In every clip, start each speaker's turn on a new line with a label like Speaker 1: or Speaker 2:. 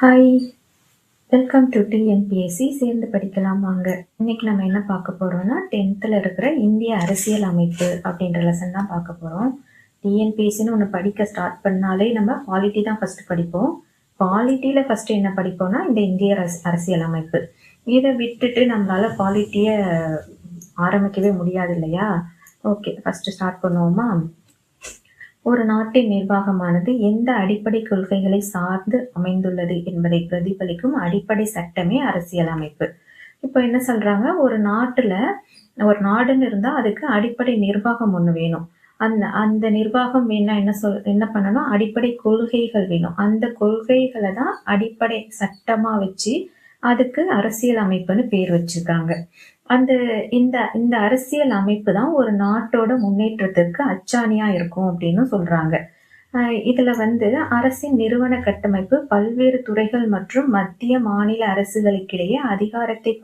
Speaker 1: Hi, welcome to TNPSC சேர்ந்து படிக்கலாம் வாங்க. இன்னைக்கு நம்ம என்ன பார்க்க போறோம்னா 10th இருக்கிற இந்திய அரசியல் அமைப்பு அப்படின்ற லெசன் தான் பார்க்க போறோம். டிஎன்பிஎஸ்சின்னு ஒன்று படிக்க ஸ்டார்ட் பண்ணாலே நம்ம பாலிட்டி தான் ஃபர்ஸ்ட் படிப்போம். பாலிட்டியில் ஃபர்ஸ்ட் என்ன படிப்போம்னா இந்த இந்திய அரசியல் அமைப்பு. இதை விட்டுட்டு நம்மளால பாலிட்டியை ஆரம்பிக்கவே முடியாது இல்லையா? ஓகே, ஃபர்ஸ்ட் ஸ்டார்ட் பண்ணுவோமா? ஒரு நாட்டின் நிர்வாகமானது எந்த அடிப்படை கொள்கைகளை சார்ந்து அமைந்துள்ளது என்பதை பிரதிபலிக்கும் அடிப்படை சட்டமே அரசியல் அமைப்பு. இப்போ என்ன சொல்றாங்க, ஒரு நாடுன்னு இருந்தா அதுக்கு அடிப்படை நிர்வாகம் ஒண்ணு வேணும். அந்த நிர்வாகம் வேணா என்ன பண்ணணும், அடிப்படை கொள்கைகள் வேணும். அந்த கொள்கைகளை தான் அடிப்படை சட்டமா வச்சு அதுக்கு அரசியல் அமைப்புன்னு பேர் வச்சிருக்காங்க. இந்த அரசியல் அமைப்பு தான் ஒரு நாட்டோட முன்னேற்றத்திற்கு அச்சாணியா இருக்கும் அப்படின்னு சொல்றாங்க. இதுல அரசின் நிறுவன கட்டமைப்பு பல்வேறு துறைகள் மற்றும் மத்திய மாநில அரசுகளுக்கிடையே அதிகாரத்தை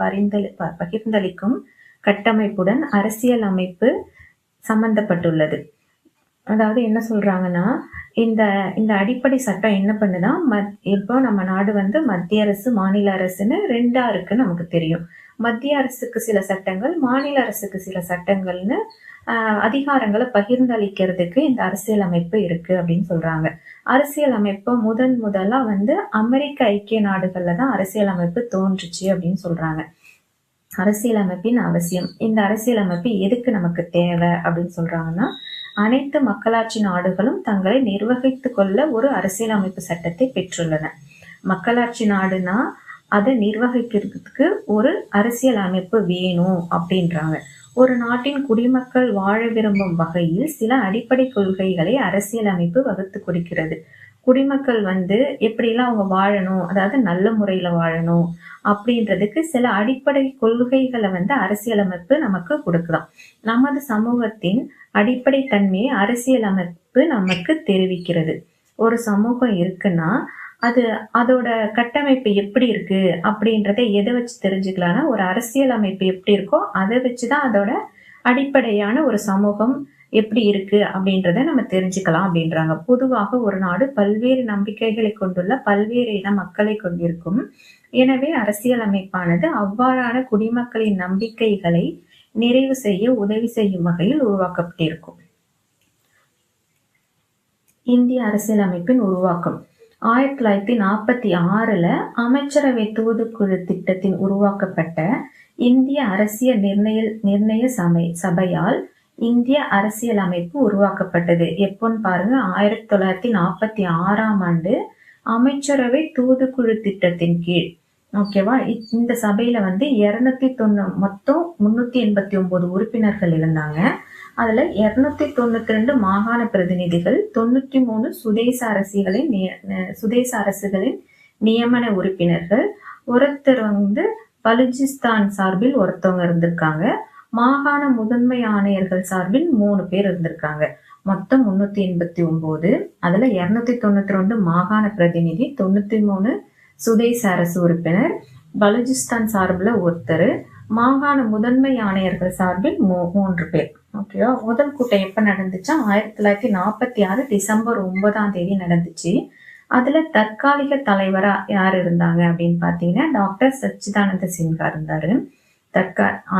Speaker 1: பகிர்ந்தளிக்கும் கட்டமைப்புடன் அரசியல் அமைப்பு சம்பந்தப்பட்டுள்ளது. அதாவது என்ன சொல்றாங்கன்னா, இந்த அடிப்படை சட்டம் என்ன பண்ணுதா, இப்போ நம்ம நாடு மத்திய அரசு மாநில அரசுன்னு ரெண்டா இருக்கு நமக்கு தெரியும். மத்திய அரசுக்கு சில சட்டங்கள், மாநில அரசுக்கு சில சட்டங்கள்னு அதிகாரங்களை பகிர்ந்தளிக்கிறதுக்கு இந்த அரசியல் அமைப்பு இருக்கு அப்படின்னு சொல்றாங்க. அரசியல் அமைப்பு முதலா அமெரிக்க ஐக்கிய நாடுகள்ல தான் அரசியல் அமைப்பு தோன்றுச்சு அப்படின்னு சொல்றாங்க. அரசியல் அமைப்பின் அவசியம். இந்த அரசியல் அமைப்பு எதுக்கு நமக்கு தேவை அப்படின்னு சொல்றாங்கன்னா, அனைத்து மக்களாட்சி நாடுகளும் தங்களை நிர்வகித்துக் கொள்ள ஒரு அரசியல் அமைப்பு சட்டத்தை பெற்றுள்ளன. மக்களாட்சி நாடுனா அதை நிர்வகிக்கிறதுக்கு ஒரு அரசியல் அமைப்பு வேணும் அப்படின்றாங்க. ஒரு நாட்டின் குடிமக்கள் வாழ விரும்பும் வகையில் சில அடிப்படை கொள்கைகளை அரசியல் அமைப்பு வகுத்து கொடுக்கிறது. குடிமக்கள் எப்படிலாம் அவங்க வாழணும், அதாவது நல்ல முறையில வாழணும் அப்படின்றதுக்கு சில அடிப்படை கொள்கைகளை அரசியலமைப்பு நமக்கு கொடுக்கலாம். நமது சமூகத்தின் அடிப்படை தன்மையை அரசியலமைப்பு நமக்கு தெரிவிக்கிறது. ஒரு சமூகம் இருக்குன்னா அதோட கட்டமைப்பு எப்படி இருக்கு அப்படின்றத எதை வச்சு தெரிஞ்சுக்கலாம்னா, ஒரு அரசியல் அமைப்பு எப்படி இருக்கோ அதை வச்சுதான் அதோட அடிப்படையான ஒரு சமூகம் எப்படி இருக்கு அப்படின்றத நம்ம தெரிஞ்சுக்கலாம் அப்படின்றாங்க. பொதுவாக ஒரு நாடு பல்வேறு நம்பிக்கைகளை கொண்டுள்ள பல்வேறு இன மக்களை கொண்டிருக்கும். எனவே அரசியல் அமைப்பானது அவ்வாறான குடிமக்களின் நம்பிக்கைகளை நிறைவு செய்ய உதவி செய்யும் வகையில் உருவாக்கப்பட்டிருக்கும். இந்திய அரசியல் அமைப்பின் உருவாக்கம் 1946 அமைச்சரவை தூதுக்குழு திட்டத்தின் உருவாக்கப்பட்ட இந்திய அரசியல் நிர்ணய சபையால் இந்திய அரசியல் அமைப்பு உருவாக்கப்பட்டது. எப்போன்னு பாருங்க, 1946 அமைச்சரவை தூதுக்குழு திட்டத்தின் கீழ். ஓகேவா? இந்த சபையில மொத்தம் 389 உறுப்பினர்கள் இருந்தாங்க. அதுல 292 மாகாண பிரதிநிதிகள், 93 சுதேச அரசுகளின் நியமன உறுப்பினர்கள், ஒருத்தர் பலுச்சிஸ்தான் சார்பில் ஒருத்தவங்க இருந்திருக்காங்க, மாகாண முதன்மை ஆணையர்கள் சார்பில் 3 பேர் இருந்திருக்காங்க. மொத்தம் 389. அதுல 292 மாகாண பிரதிநிதி, 93 சுதேச அரசு உறுப்பினர், பலுச்சிஸ்தான் சார்பில் ஒருத்தர், மாகாண முதன்மை ஆணையர்கள் சார்பில் 3 பேர். ஓகேவா? முதல் கூட்டம் எப்ப நடந்துச்சா, 1946 டிசம்பர் 9 நடந்துச்சு. அதுல தற்காலிக தலைவரா யார் இருந்தாங்க அப்படின்னு பாத்தீங்கன்னா, டாக்டர் சச்சிதானந்த சின்ஹா இருந்தாரு.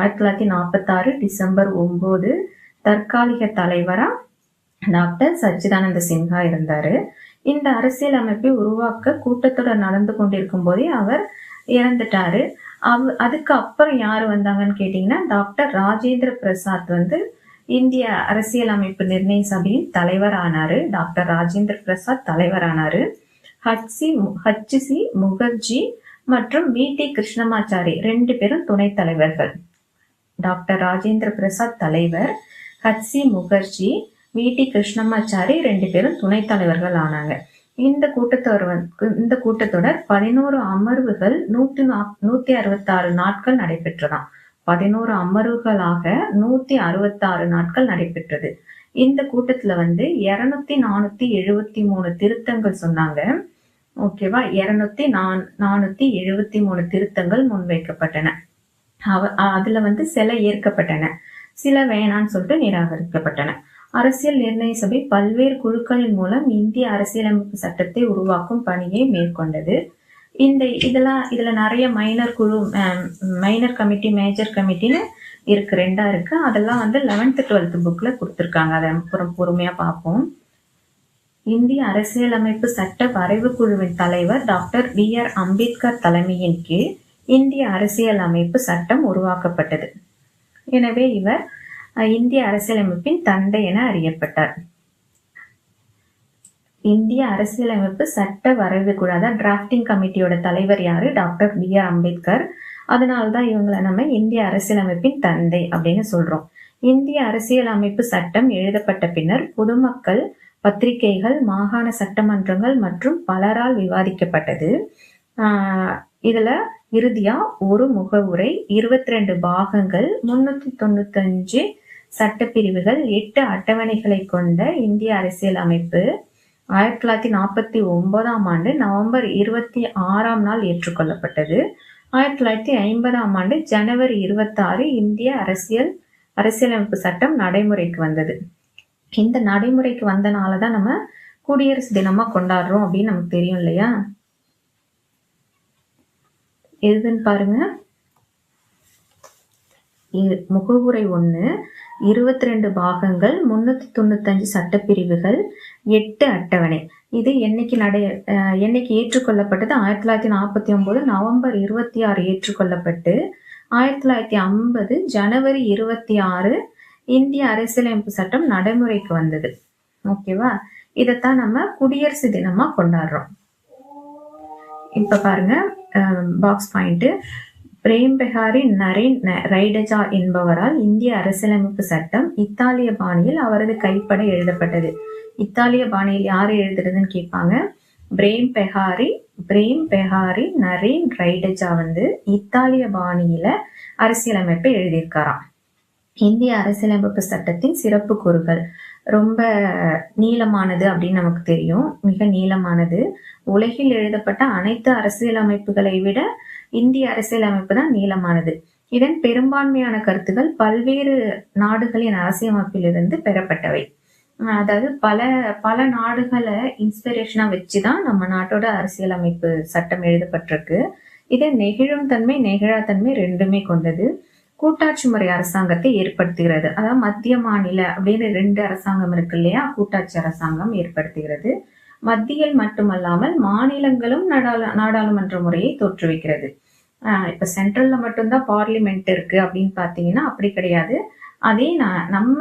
Speaker 1: 1946 டிசம்பர் 9 தற்காலிக தலைவரா டாக்டர் சச்சிதானந்த சின்ஹா இருந்தாரு. இந்த அரசியல் அமைப்பை உருவாக்க கூட்டத்தொடர் நடந்து கொண்டிருக்கும் போதே அவர் இறந்துட்டாரு. அதுக்கு அப்புறம் யாரு வந்தாங்கன்னு கேட்டீங்கன்னா, டாக்டர் ராஜேந்திர பிரசாத் இந்திய அரசியல் அமைப்பு நிர்ணய சபையின் தலைவர் ஆனாரு. டாக்டர் ராஜேந்திர பிரசாத் தலைவர் ஆனாரு. ஹச்சி முகர்ஜி மற்றும் வி.டி. கிருஷ்ணமாச்சாரி 2 பேரும் துணைத் தலைவர்கள். டாக்டர் ராஜேந்திர பிரசாத் தலைவர், ஹச்சி முகர்ஜி, வி.டி. கிருஷ்ணமாச்சாரி 2 பேரும் துணைத் தலைவர்கள் ஆனாங்க. இந்த கூட்டத்தொடர் 11 அமர்வுகள் 166 நாட்கள் நடைபெற்றதாம். 11 அமர்வுகளாக 166 நாட்கள் நடைபெற்றது. இந்த கூட்டத்துல 473 திருத்தங்கள் சொன்னாங்க. ஓகேவா? 473 திருத்தங்கள் முன்வைக்கப்பட்டன. அதுல சில ஏற்கப்பட்டன, சில வேணான்னு சொல்லிட்டு நிராகரிக்கப்பட்டன. அரசியல் நிர்ணய சபை பல்வேறு குழுக்களின் மூலம் இந்திய அரசியலமைப்பு சட்டத்தை உருவாக்கும் பணியை மேற்கொண்டது. இதுல நிறைய மைனர் குழு, மைனர் கமிட்டி, மேஜர் கமிட்டின்னு இருக்கு, ரெண்டா இருக்கு. அதெல்லாம் வந்து 11th 12th புக்ல கொடுத்துருக்காங்க. அதை அப்புறம் பொறுமையா பார்ப்போம். இந்திய அரசியலமைப்பு சட்ட வரைவு குழுவின் தலைவர் டாக்டர் B.R. அம்பேத்கர் தலைமையின் கீழ் இந்திய அரசியலமைப்பு சட்டம் உருவாக்கப்பட்டது. எனவே இவர் இந்திய அரசியலமைப்பின் தந்தை என அறியப்பட்டார். இந்திய அரசியலமைப்பு சட்ட வரைவு குழு, அதாவது டிராஃப்டிங் கமிட்டியோட தலைவர் யாரு? Doctor B.R. அம்பேத்கர். அதனால்தான் இவங்களை நம்ம இந்திய அரசியலமைப்பின் தந்தை அப்படின்னு சொல்றோம். இந்திய அரசியலமைப்பு சட்டம் எழுதப்பட்ட பின்னர் பொதுமக்கள், பத்திரிகைகள், மாகாண சட்டமன்றங்கள் மற்றும் பலரால் விவாதிக்கப்பட்டது. இதுல இறுதியா ஒரு முகவுரை, 22 பாகங்கள், 395 சட்டப்பிரிவுகள், 8 அட்டவணைகளை கொண்ட இந்திய அரசியலமைப்பு 1949ஆம் ஆண்டு நவம்பர் 26ஆம் நாள் ஏற்றுக்கொள்ளப்பட்டது. 1950ஆம் ஆண்டு ஜனவரி 26 இந்திய அரசியலமைப்பு சட்டம் நடைமுறைக்கு வந்தது. இந்த நடைமுறைக்கு வந்தனாலதான் நம்ம குடியரசு தினமா கொண்டாடுறோம் அப்படின்னு நமக்கு தெரியும் இல்லையா? எதுன்னு பாருங்க. முகவுரை 1, 22 பாகங்கள், 395 சட்டப்பிரிவுகள், 8 அட்டவணை. இது என்னைக்கு ஏற்றுக்கொள்ளப்பட்டது? 1949 நவம்பர் 26 ஏற்றுக்கொள்ளப்பட்டு 1950 ஜனவரி 26 இந்திய அரசியலமைப்பு சட்டம் நடைமுறைக்கு வந்தது. ஓகேவா? இதைத்தான் நம்ம குடியரசு தினமா கொண்டாடுறோம். இப்ப பாருங்க, பாக்ஸ் பாயிண்ட். பிரேம் பெஹாரி நரேன் ரைடஜா என்பவரால் இந்திய அரசியலமைப்பு சட்டம் இத்தாலிய பாணியில் அவரது கைப்பட எழுதப்பட்டது. இத்தாலிய பாணியில் யாரு எழுதுறதுன்னு கேட்பாங்க. பிரேம் பெஹாரி நரேன் ரைடஜா வந்து இத்தாலிய பாணியில அரசியலமைப்பை எழுதியிருக்காராம். இந்திய அரசியலமைப்பு சட்டத்தின் சிறப்பு கூறுகள் ரொம்ப நீளமானது அப்படின்னு நமக்கு தெரியும். மிக நீளமானது. உலகில் எழுதப்பட்ட அனைத்து அரசியலமைப்புகளை விட இந்திய அரசியலமைப்பு தான் நீளமானது. இதன் பெரும்பான்மையான கருத்துக்கள் பல்வேறு நாடுகளின் அரசியலமைப்பிலிருந்து பெறப்பட்டவை. அதாவது பல நாடுகளை இன்ஸ்பிரேஷனா வச்சுதான் நம்ம நாட்டோட அரசியலமைப்பு சட்டம் எழுதப்பட்டிருக்கு. இது நெகிழும் தன்மை, நெகிழாத்தன்மை ரெண்டுமே கொண்டது. கூட்டாட்சி முறை அரசாங்கத்தை ஏற்படுத்துகிறது. அதாவது மத்திய மாநில அப்படின்னு 2 அரசாங்கம் இருக்கு இல்லையா? கூட்டாட்சி அரசாங்கம் ஏற்படுத்துகிறது. மத்தியில் மட்டுமல்லாமல் மாநிலங்களும் நாடாளுமன்ற முறையை தோற்றுவிக்கிறது. இப்ப சென்ட்ரல்ல மட்டும்தான் பார்லிமெண்ட் இருக்கு அப்படின்னு பாத்தீங்கன்னா அப்படி கிடையாது. அதே நம்ம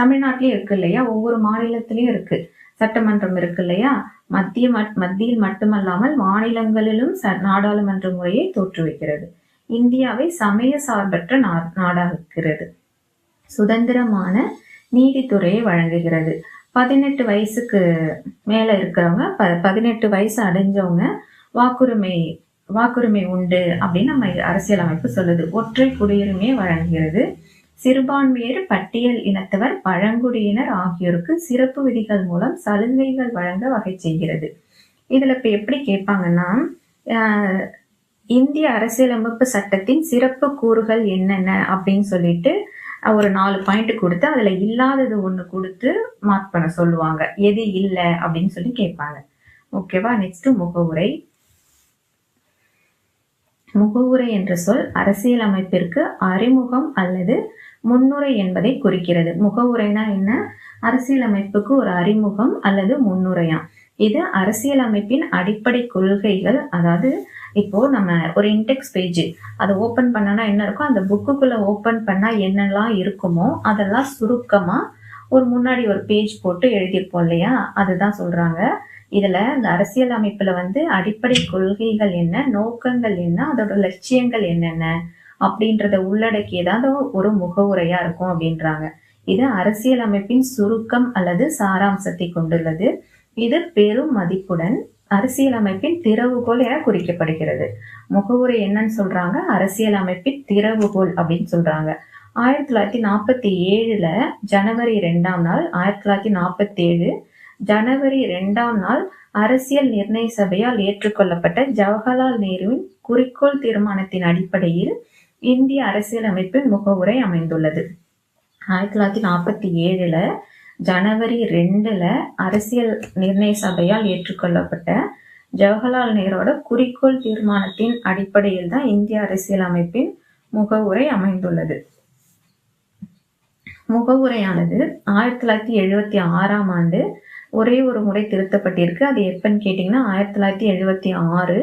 Speaker 1: தமிழ்நாட்டிலயும் இருக்கு இல்லையா? ஒவ்வொரு மாநிலத்திலயும் இருக்கு, சட்டமன்றம் இருக்கு இல்லையா? மத்தியில் மட்டுமல்லாமல் மாநிலங்களிலும் நாடாளுமன்ற முறையை தோற்றுவிக்கிறது. இந்தியாவை சமய சார்பற்ற நாடாக்குகிறது. சுதந்திரமான நீதித்துறையை வழங்குகிறது. 18 வயசுக்கு மேல இருக்கிறவங்க, 18 வயசு அடைஞ்சவங்க வாக்குரிமை உண்டு அப்படின்னு நம்ம அரசியலமைப்பு சொல்லுது. ஒற்றை குடியுரிமையை வழங்குகிறது. சிறுபான்மையர், பட்டியல் இனத்தவர், பழங்குடியினர் ஆகியோருக்கு சிறப்பு விதிகள் மூலம் சலுகைகள் வழங்க வகை செய்கிறது. இதுல இப்ப எப்படி கேட்பாங்கன்னா, இந்திய அரசியலமைப்பு சட்டத்தின் சிறப்பு கூறுகள் என்னென்ன அப்படின்னு சொல்லிட்டு ஒரு 4 பாயிண்ட் கொடுத்து அதுல இல்லாதது ஒண்ணு கொடுத்து மார்க் பண்ண சொல்லுவாங்க. எது இல்ல அப்படின்னு சொல்லி கேட்பாங்க. ஓகேவா? நெக்ஸ்ட் முகவுரை. முகவுரை என்ற சொல் அரசியலமைப்பிற்கு அறிமுகம் அல்லது முன்னுரை என்பதை குறிக்கிறது. முகவுரைனா என்ன? அரசியலமைப்புக்கு ஒரு அறிமுகம் அல்லது முன்னுரையா. இது அரசியலமைப்பின் அடிப்படை கொள்கைகள். அதாவது இப்போ நம்ம ஒரு இன்டெக்ஸ் பேஜ் அதை ஓபன் பண்ணனா என்ன இருக்கும்? அந்த புக்குக்குள்ள ஓபன் பண்ணா என்னெல்லாம் இருக்குமோ அதெல்லாம் சுருக்கமா முன்னாடி ஒரு பேஜ் போட்டு எழுதியிருப்போம் இல்லையா? அதுதான் சொல்றாங்க. இதுல இந்த அரசியல் அமைப்புல வந்து அடிப்படை கொள்கைகள் என்ன, நோக்கங்கள் என்ன, அதோட லட்சியங்கள் என்னென்ன அப்படின்றத உள்ளடக்கியதான் ஒரு முகவுரையா இருக்கும் அப்படின்றாங்க. இது அரசியல் அமைப்பின் சுருக்கம் அல்லது சாராம்சத்தை கொண்டுள்ளது. இது பெரும் மதிப்புடன் அரசியல் அமைப்பின் திறவுகோல் என குறிக்கப்படுகிறது. முகவுரை என்னன்னு சொல்றாங்க? அரசியல் அமைப்பின் திறவுகோல் அப்படின்னு சொல்றாங்க. 1947 ஜனவரி 2ஆம் நாள் 1947 ஜனவரி 2ஆம் நாள் அரசியல் நிர்ணய சபையால் ஏற்றுக்கொள்ளப்பட்ட ஜவஹர்லால் நேருவின் குறிக்கோள் தீர்மானத்தின் அடிப்படையில் இந்திய அரசியலமைப்பின் முகவுரை அமைந்துள்ளது. 1947 ஜனவரி 2 அரசியல் நிர்ணய சபையால் ஏற்றுக்கொள்ளப்பட்ட ஜவஹர்லால் நேரோட குறிக்கோள் தீர்மானத்தின் அடிப்படையில் தான் இந்திய அரசியலமைப்பின் முகவுரை அமைந்துள்ளது. முகவுரையானது 1976ஆம் ஆண்டு ஒரே ஒரு முறை திருத்தப்பட்டிருக்கு. அது எப்பன்னு கேட்டீங்கன்னா 1976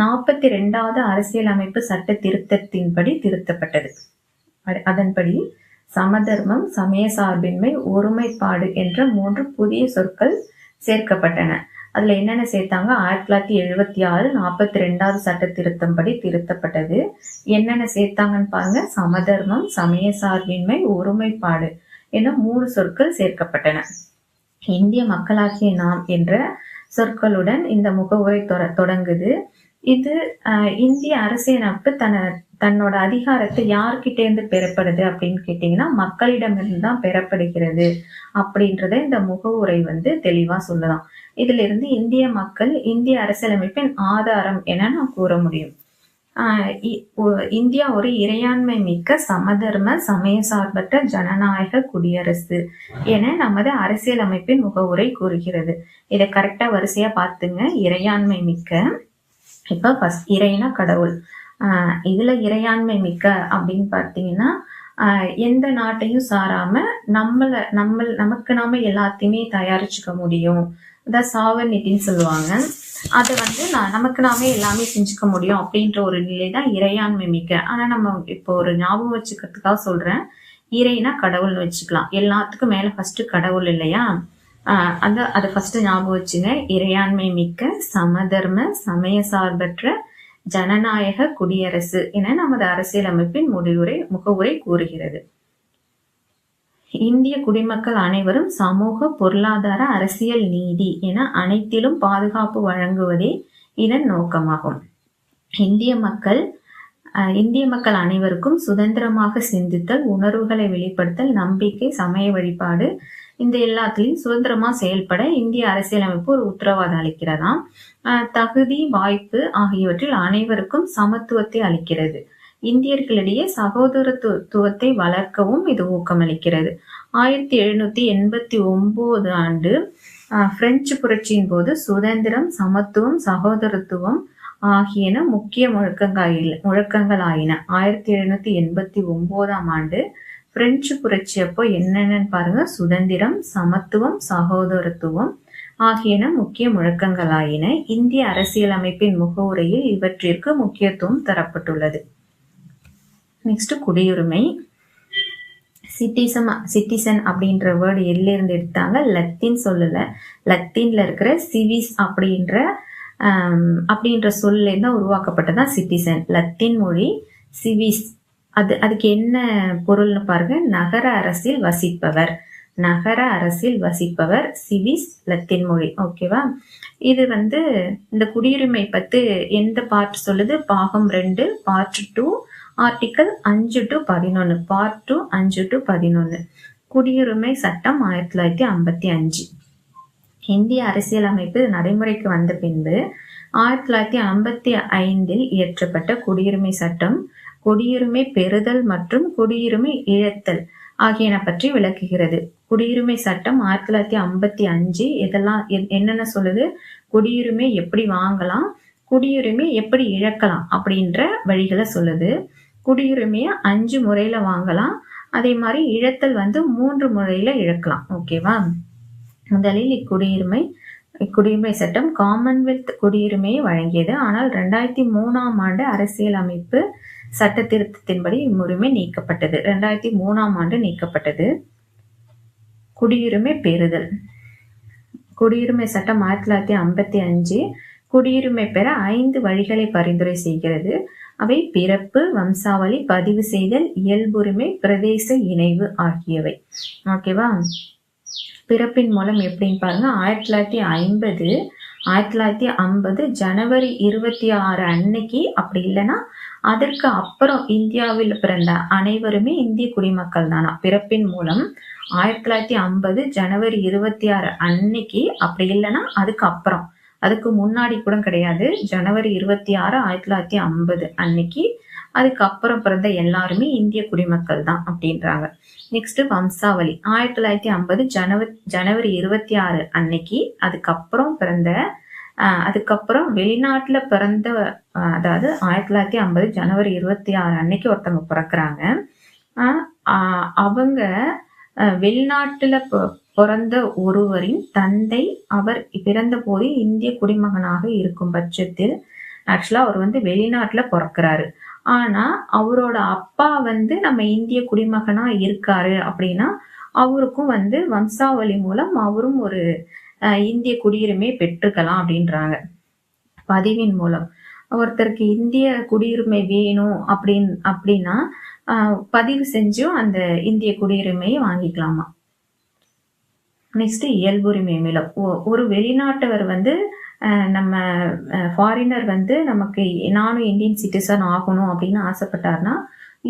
Speaker 1: 42வது அரசியலமைப்பு சட்ட திருத்தத்தின்படி திருத்தப்பட்டது. அதன்படி சமதர்மம், சமய சார்பின்மை, ஒருமைப்பாடு என்ற 3 புதிய சொற்கள் சேர்க்கப்பட்டன. அதுல என்னென்ன சேர்த்தாங்க? 1976 42வது சட்ட திருத்தம் படி திருத்தப்பட்டது. என்னென்ன சேர்த்தாங்கன்னு பாருங்க. சமதர்மம், சமய சார்பின்மை, ஒருமைப்பாடு என 3 சொற்கள் சேர்க்கப்பட்டன. இந்திய மக்களாகிய நாம் என்ற சொற்களுடன் இந்த முகவுரை தொடங்குது. இது இந்திய அரசியலமைப்பு தன்னோட அதிகாரத்தை யார்கிட்ட இருந்து பெறப்படுது அப்படின்னு கேட்டீங்கன்னா மக்களிடமிருந்து தான் பெறப்படுகிறது அப்படின்றத இந்த முகவுரை தெளிவா சொல்லலாம். இதுல இருந்து இந்திய மக்கள் இந்திய அரசியலமைப்பின் ஆதாரம் என நான் கூற முடியும். இந்தியா ஒரு இறையாண்மை மிக்க சமதர்ம சமய சார்பற்ற ஜனநாயக குடியரசு என நமது அரசியலமைப்பின் முகவுரை கூறுகிறது. இதை கரெக்டா வரிசையா பார்த்துங்க. இறையாண்மை மிக்க, இப்ப ஃபர்ஸ்ட் இறைனா கடவுள். இதுல இறையாண்மை மிக்க அப்படின்னு பார்த்தீங்கன்னா எந்த நாட்டையும் சாராம நமக்கு நாம எல்லாத்தையுமே தயாரிச்சுக்க முடியும். அதான் சாவர்னிட்டின்னு சொல்லுவாங்க. அதை நமக்கு நாமே எல்லாமே செஞ்சுக்க முடியும் அப்படின்ற ஒரு நிலை தான் இறையாண்மை மிக்க. ஆனா நம்ம இப்போ ஒரு ஞாபகம் வச்சுக்கிறதுக்காக சொல்றேன். இறைனா கடவுள்னு வச்சுக்கலாம். எல்லாத்துக்கும் மேல ஃபர்ஸ்ட் கடவுள் இல்லையா? அதை ஃபர்ஸ்ட் ஞாபகம் வச்சுங்க. இறையாண்மை மிக்க சமதர்ம சமய சார்பற்ற ஜனநாயக குடியரசு என நமது அரசியலமைப்பின் முகவுரை கூறுகிறது. இந்திய குடிமக்கள் அனைவரும் சமூக, பொருளாதார, அரசியல், நீதி என அனைத்திலும் பாதுகாப்பு வழங்குவதே இதன் நோக்கமாகும். இந்திய மக்கள் அனைவருக்கும் சுதந்திரமாக சிந்தித்தல், உணர்வுகளை வெளிப்படுத்தல், நம்பிக்கை, சமய வழிபாடு இந்த எல்லாத்திலையும் சுதந்திரமா செயல்பட இந்திய அரசியலமைப்பு ஒரு உத்தரவாதம் அளிக்கிறதாம். தகுதி, வாய்ப்பு ஆகியவற்றில் அனைவருக்கும் சமத்துவத்தை அளிக்கிறது. இந்தியர்களிடையே சகோதரத்துவத்தை வளர்க்கவும் இது ஊக்கமளிக்கிறது. 1789 ஆண்டு பிரெஞ்சு புரட்சியின் போது சுதந்திரம், சமத்துவம், சகோதரத்துவம் ஆகியன முக்கிய முழக்கங்கள் ஆயின. 1789ஆம் ஆண்டு பிரெஞ்சு புரட்சி அப்போ என்னென்னு பாருங்க. சுதந்திரம், சமத்துவம், சகோதரத்துவம் ஆகியன முக்கிய முழக்கங்கள் ஆயின. இந்திய அரசியலமைப்பின் முகவுரையில் இவற்றிற்கு முக்கியத்துவம் தரப்பட்டுள்ளது. நெக்ஸ்ட் குடியுரிமை. சிட்டிசன் அப்படின்ற வேர்டு எதுல இருந்து எடுத்தாங்க? லத்தீன் சொல்லல. லத்தீன்ல இருக்கிற சிவிஸ் அப்படின்ற சொல்ல இருந்து உருவாக்கப்பட்டதான் சிட்டிசன். லத்தீன் மொழி சிவிஸ். அதுக்கு என்ன பொருள்னு பாருங்க. நகர அரசில் வசிப்பவர். நகர அரசில் வசிப்பவர் சிவிஸ் லத்தீன் மொழி. ஓகேவா? இது இந்த குடியுரிமை பத்தி எந்த பார்ட் சொல்லுது? பாகம் 2 part 2 article 5 to 11. Part 2 5 to 11. குடியுரிமை சட்டம் 1955. இந்திய அரசியலமைப்பு நடைமுறைக்கு வந்த பின்பு 1955 இயற்றப்பட்ட குடியுரிமை சட்டம் குடியுரிமை பெறுதல் மற்றும் குடியுரிமை இழத்தல் ஆகியன பற்றி விளக்குகிறது. குடியுரிமை சட்டம் 1955 இதெல்லாம் என்னென்ன சொல்லுது? குடியுரிமை எப்படி வாங்கலாம், குடியுரிமை எப்படி இழக்கலாம் அப்படின்ற வழிகளை சொல்லுது. குடியுரிமையை 5 முறையில வாங்கலாம். அதே மாதிரி இழத்தல் 3 முறையில இழக்கலாம். ஓகேவா? முதலில் இக்குடியுரிமை சட்டம் காமன்வெல்த் குடியுரிமையை வழங்கியது. ஆனால் 2003ஆம் ஆண்டு அரசியலமைப்பு சட்ட திருத்தத்தின்படி இம்முரிமை நீக்கப்பட்டது. 2003ஆம் ஆண்டு நீக்கப்பட்டது. குடியுரிமை பெறுதல். குடியுரிமை சட்டம் 1955 குடியுரிமை பெற 5 வழிகளை பரிந்துரை செய்கிறது. அவை பிறப்பு, வம்சாவளி, பதிவு செய்தல், இயல்புரிமை, பிரதேச இணைவு ஆகியவை. ஓகேவா? பிறப்பின் மூலம் எப்படின்னு பாருங்க. 1950 ஜனவரி 26 அன்னைக்கு, அப்படி இல்லைன்னா அதற்கு அப்புறம் இந்தியாவில் பிறந்த அனைவருமே இந்திய குடிமக்கள் தானா. பிறப்பின் மூலம் 1950 ஜனவரி 26 அன்னைக்கு, அப்படி இல்லைன்னா அதுக்கு அப்புறம், அதுக்கு முன்னாடி கூட கிடையாது. ஜனவரி 26 1950 அன்னைக்கு, அதுக்கு அப்புறம் பிறந்த எல்லாருமே இந்திய குடிமக்கள் தான் அப்படின்றாங்க. நெக்ஸ்ட் வம்சாவளி. 1950 ஜனவரி 26 அன்னைக்கு, அதுக்கப்புறம் பிறந்த அதுக்கப்புறம் வெளிநாட்டுல பிறந்த அதாவது 1950 ஜனவரி 26 அன்னைக்கு ஒருத்தவங்க பிறக்குறாங்க. அவங்க வெளிநாட்டுல பிறந்த ஒருவரின் தந்தை அவர் பிறந்த போது இந்திய குடிமகனாக இருக்கும் பட்சத்தில், ஆக்சுவலா அவர் வந்து வெளிநாட்டுல பிறக்கிறாரு. ஆனா அவரோட அப்பா வந்து நம்ம இந்திய குடிமகனா இருக்காரு அப்படின்னா, அவருக்கும் வந்து வம்சாவளி மூலம் அவரும் ஒரு இந்திய குடியுரிமை பெற்றுக்கலாம் அப்படின்றாங்க. பதிவின் மூலம். ஒருத்தருக்கு இந்திய குடியுரிமை வேணும் அப்படின்னா பதிவு செஞ்சும் அந்த இந்திய குடியுரிமையை வாங்கிக்கலாமா. நெக்ஸ்ட் இயல்புரிமை மூலம் ஒரு வெளிநாட்டவர் வந்து நம்ம ஃபாரினர் வந்து நமக்கு நானும் இந்தியன் சிட்டிசன் ஆகணும் அப்படின்னு ஆசைப்பட்டார்னா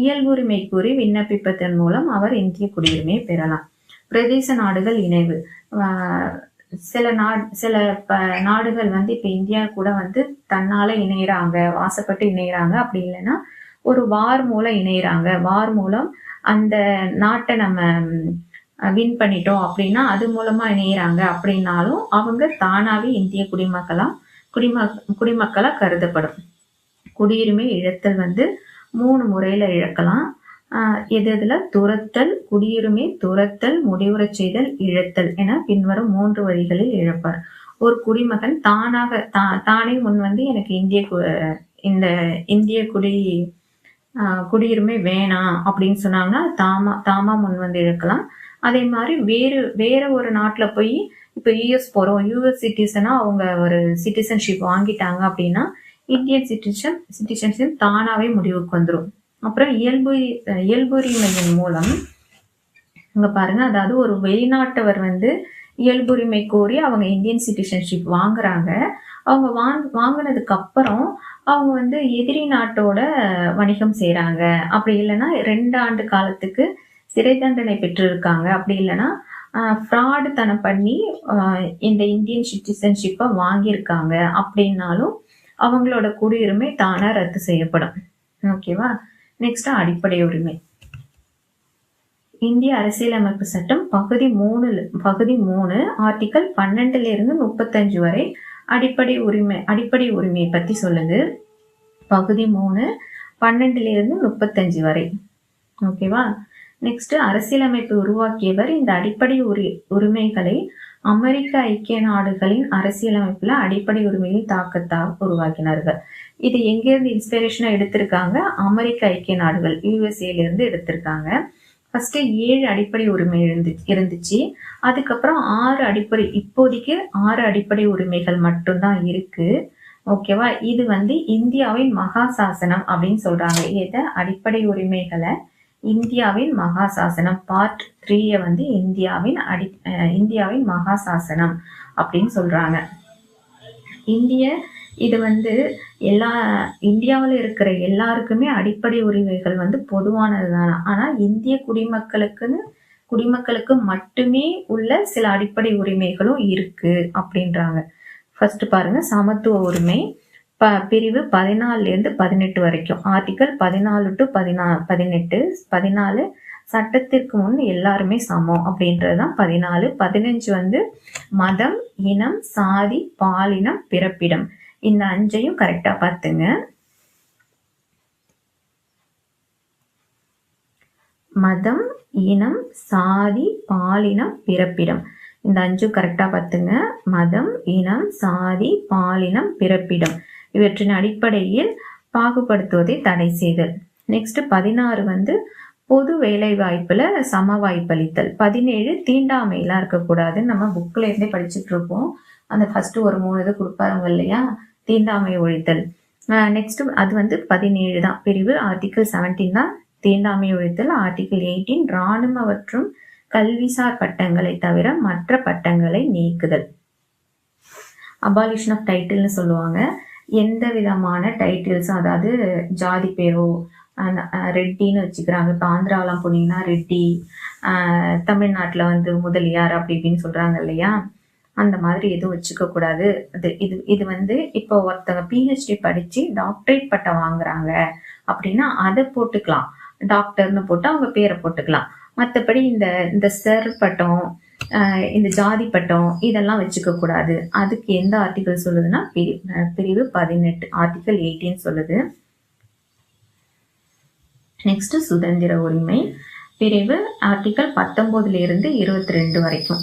Speaker 1: இயல்புரிமை கூறி விண்ணப்பிப்பதன் மூலம் அவர் இந்திய குடியுரிமையை பெறலாம். பிரதேச நாடுகள் இணைவு. சில நாடுகள் வந்து இப்ப இந்தியா கூட வந்து தன்னால இணையறாங்க, வாசப்பட்டு இணையறாங்க. அப்படி இல்லைன்னா ஒரு வார் மூலம் இணையறாங்க. வார் மூலம் அந்த நாட்டை நம்ம வின் பண்ணிட்டோம் அப்படின்னா அது மூலமா இணையறாங்க அப்படின்னாலும் அவங்க தானாவே இந்திய குடிமக்களா கருதப்படும். குடியுரிமை இழத்தல் வந்து 3 முறையில இழக்கலாம். எதுல துரத்தல், குடியுரிமை துரத்தல், முடிவுறச் செய்தல், இழத்தல் என பின்வரும் 3 வழிகளில் இழப்பார். ஒரு குடிமகன் தானே முன் வந்து எனக்கு இந்திய குடியுரிமை வேணாம் அப்படின்னு சொன்னாங்கன்னா தாமா முன் வந்து இழக்கலாம். அதே மாதிரி வேற ஒரு நாட்டுல போய் இப்ப யூஎஸ் போறோம், யூஎஸ் சிட்டிசனா அவங்க ஒரு சிட்டிசன்ஷிப் வாங்கிட்டாங்க அப்படின்னா இந்தியன் சிட்டிசன்ஷிப் தானாவே முடிவுக்கு வந்துடும். அப்புறம் இயல்புரிமையின் மூலம் இங்க பாருங்க, அதாவது ஒரு வெளிநாட்டவர் வந்து இயல்புரிமை கோரி அவங்க இந்தியன் சிட்டிசன்ஷிப் வாங்குறாங்க. அவங்க வாங்கினதுக்கு அப்புறம் அவங்க வந்து எதிரி நாட்டோட வணிகம் செய்யறாங்க. அப்படி இல்லைன்னா 2 ஆண்டு காலத்துக்கு சிறை தண்டனை பெற்றிருக்காங்க. அப்படி இல்லைன்னா ஃப்ராடு தனம் பண்ணி இந்த இந்தியன் சிட்டிசன்ஷிப்பை வாங்கியிருக்காங்க அப்படின்னாலும் அவங்களோட குடியுரிமை தானா ரத்து செய்யப்படும். ஓகேவா. நெக்ஸ்ட் அடிப்படை உரிமை. இந்திய அரசியலமைப்பு சட்டம் பகுதி 3 ஆர்டிகல் 12 35 வரை அடிப்படை உரிமையை பத்தி சொல்லுது. பகுதி 3 12 35 வரை. ஓகேவா. நெக்ஸ்ட் அரசியலமைப்பு உருவாக்கியவர் இந்த அடிப்படை உரிமைகளை அமெரிக்க ஐக்கிய நாடுகளின் அரசியலமைப்புல அடிப்படை உரிமையில் தாக்கத்தால் உருவாக்கினார்கள். இது எங்கிருந்து இன்ஸ்பிரேஷனா எடுத்திருக்காங்க? அமெரிக்க ஐக்கிய நாடுகள் USA இருந்து எடுத்திருக்காங்க. ஃபர்ஸ்ட் 7 அடிப்படை உரிமை இருந்துச்சு. அதுக்கப்புறம் 6 இப்போதைக்கு 6 அடிப்படை உரிமைகள் மட்டும்தான் இருக்கு. ஓகேவா. இது வந்து இந்தியாவின் மகா சாசனம் அப்படின்னு சொல்றாங்க. இத அடிப்படை உரிமைகளை இந்தியாவின் மகா சாசனம் பார்ட் 3 வந்து இந்தியாவின் மகா சாசனம் அப்படின்னு சொல்றாங்க. இது வந்து இந்தியாவில் இருக்கிற எல்லாருக்குமே அடிப்படை உரிமைகள் வந்து பொதுவானதுதானா. ஆனா இந்திய குடிமக்களுக்கு மட்டுமே உள்ள சில அடிப்படை உரிமைகளும் இருக்கு அப்படின்றாங்க. ஃபர்ஸ்ட் பாருங்க, சமத்துவ உரிமை பிரிவு 14 18 வரைக்கும். Article 14 to 18. 14 சட்டத்திற்கு முன் எல்லாருமே சமம் அப்படின்றதுதான் 14. 15 வந்து மதம், இனம், சாதி, பாலினம், பிறப்பிடம். இந்த 5ஐயும் கரெக்டா பார்த்துங்க. மதம், இனம், சாதி, பாலினம், பிறப்பிடம். இந்த 5 கரெக்டா பார்த்துங்க. மதம், இனம், சாதி, பாலினம், பிறப்பிடம் இவற்றின் அடிப்படையில் பாகுபடுத்துவதை தடை செய்தல். நெக்ஸ்ட் 16 வந்து பொது வேலை வாய்ப்புல சம வாய்ப்பளித்தல். 17 தீண்டாமையெல்லாம் இருக்கக்கூடாதுன்னு நம்ம புக்ல இருந்தே படிச்சுட்டு இருப்போம். அந்த ஃபர்ஸ்ட் ஒரு 3 இது கொடுப்பாருங்க இல்லையா, தீண்டாமை ஒழித்தல். நெக்ஸ்ட் அது வந்து 17 தான் பிரிவு. ஆர்டிகல் 17 தான் தீண்டாமை ஒழித்தல். ஆர்டிகல் 18 இராணுவ மற்றும் கல்விசார் பட்டங்களை தவிர மற்ற பட்டங்களை நீக்குதல். அபாலிஷன் ஆஃப் டைட்டில்னு சொல்லுவாங்க. எந்த விதமான டைட்டில்ஸும், அதாவது ஜாதி பேரோ ரெட்டின்னு வச்சுக்கிறாங்க. இப்போ ஆந்திராவெல்லாம் போனீங்கன்னா ரெட்டி, தமிழ்நாட்டில் வந்து முதலியார் அப்படி இப்படின்னு சொல்றாங்க இல்லையா, அந்த மாதிரி எதுவும் வச்சுக்க கூடாது. இது வந்து இப்போ ஒருத்தங்க PhD படிச்சு டாக்டரேட் பட்டம் வாங்குறாங்க அப்படின்னா அதை போட்டுக்கலாம், டாக்டர்னு போட்டு அவங்க பேரை போட்டுக்கலாம். மற்றபடி இந்த சர் பட்டம், இந்த ஜாதி பட்டம் இதெல்லாம் வச்சுக்க கூடாது. அதுக்கு எந்த ஆர்டிகல் சொல்லுதுன்னா பிரிவு 18 ஆர்டிகல் 18 சொல்லுது. நெக்ஸ்ட் சுதந்திர உரிமை பிரிவு ஆர்டிகல் 19 இருந்து 22 வரைக்கும்.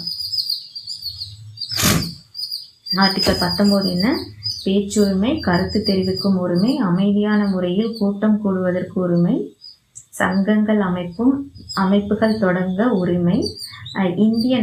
Speaker 1: ஆர்டிகல் 19 என்ன? பேச்சுரிமை, கருத்து தெரிவிக்கும் உரிமை, அமைதியான முறையில் கூட்டம் கூடுவதற்கு உரிமை, சங்கங்கள் அமைப்புகள் தொடங்க உரிமை, இந்திய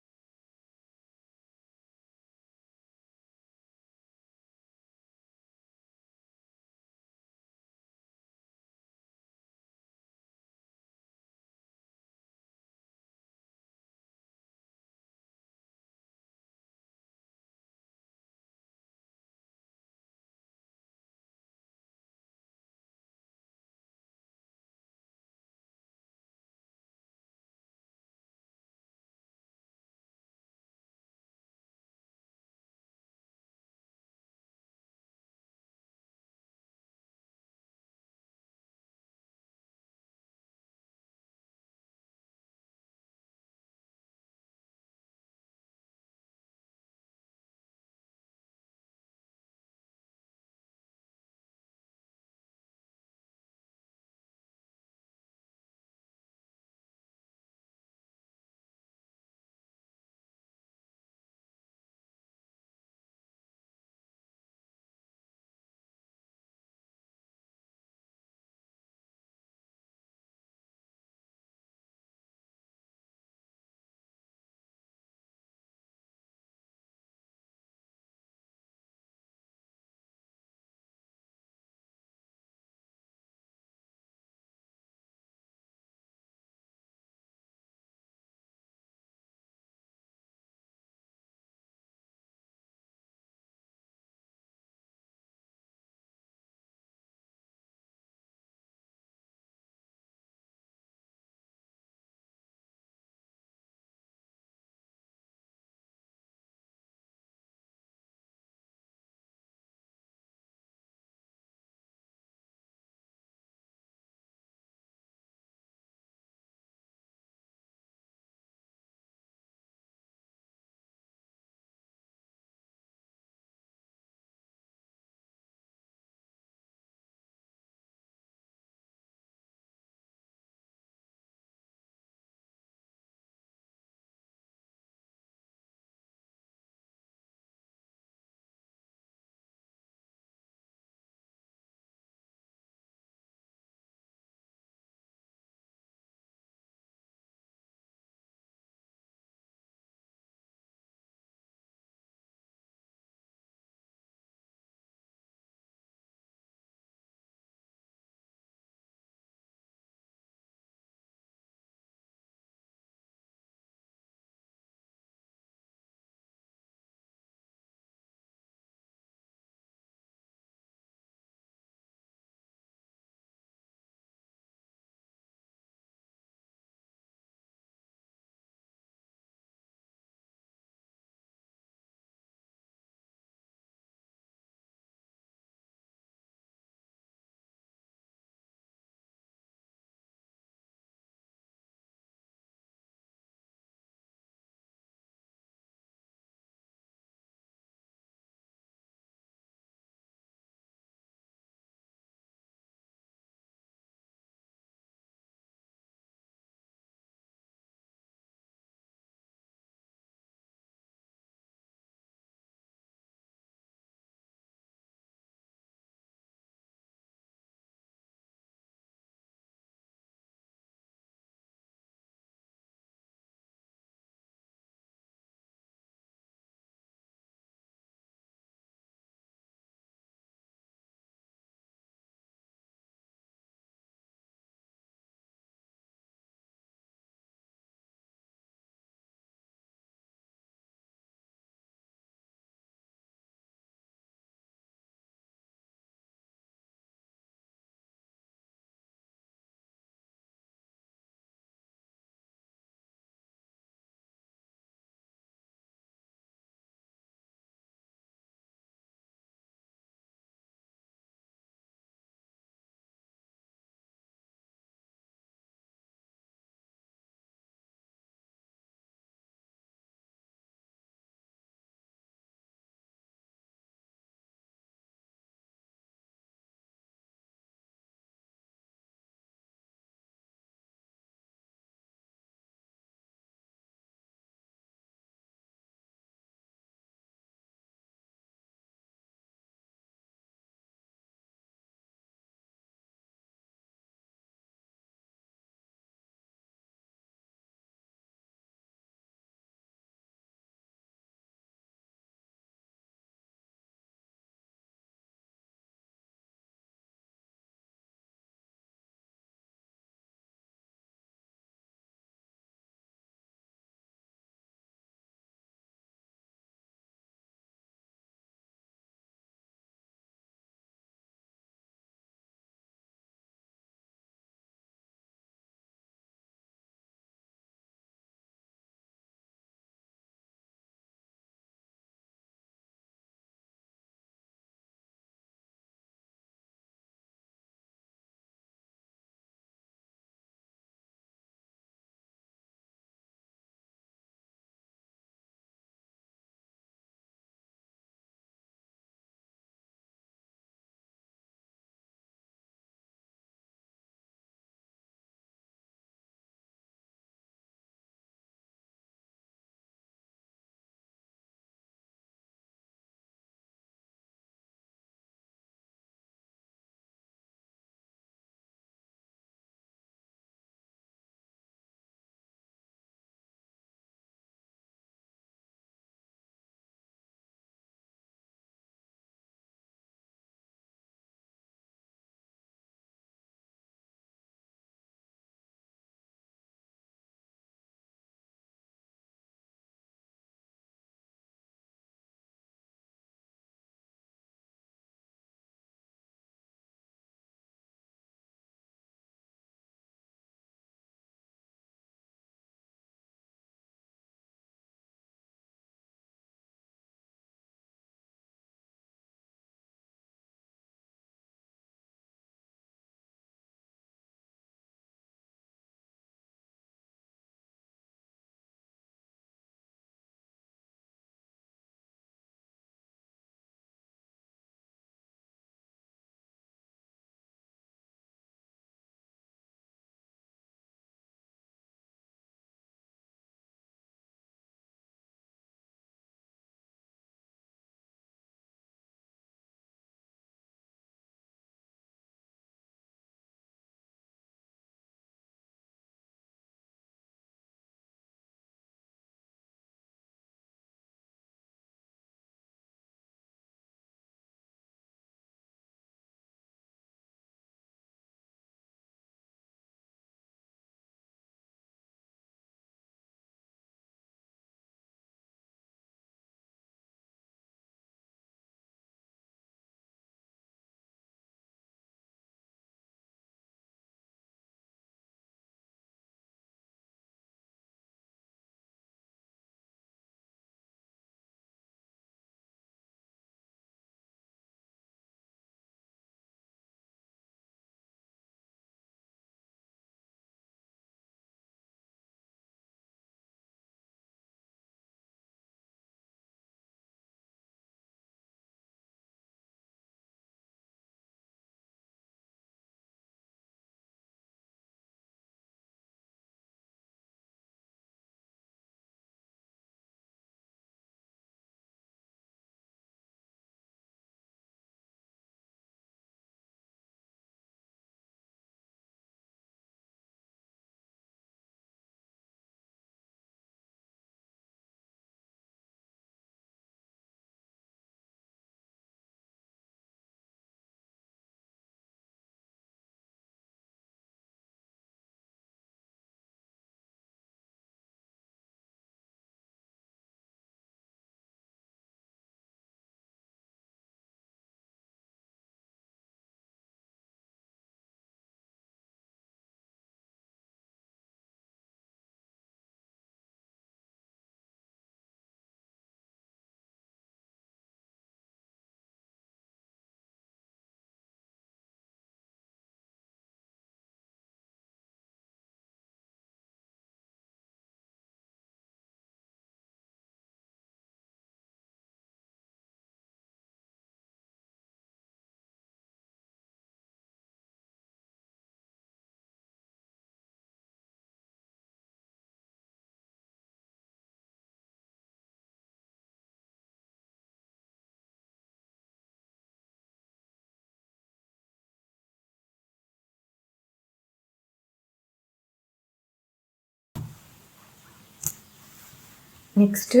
Speaker 1: நெக்ஸ்ட்டு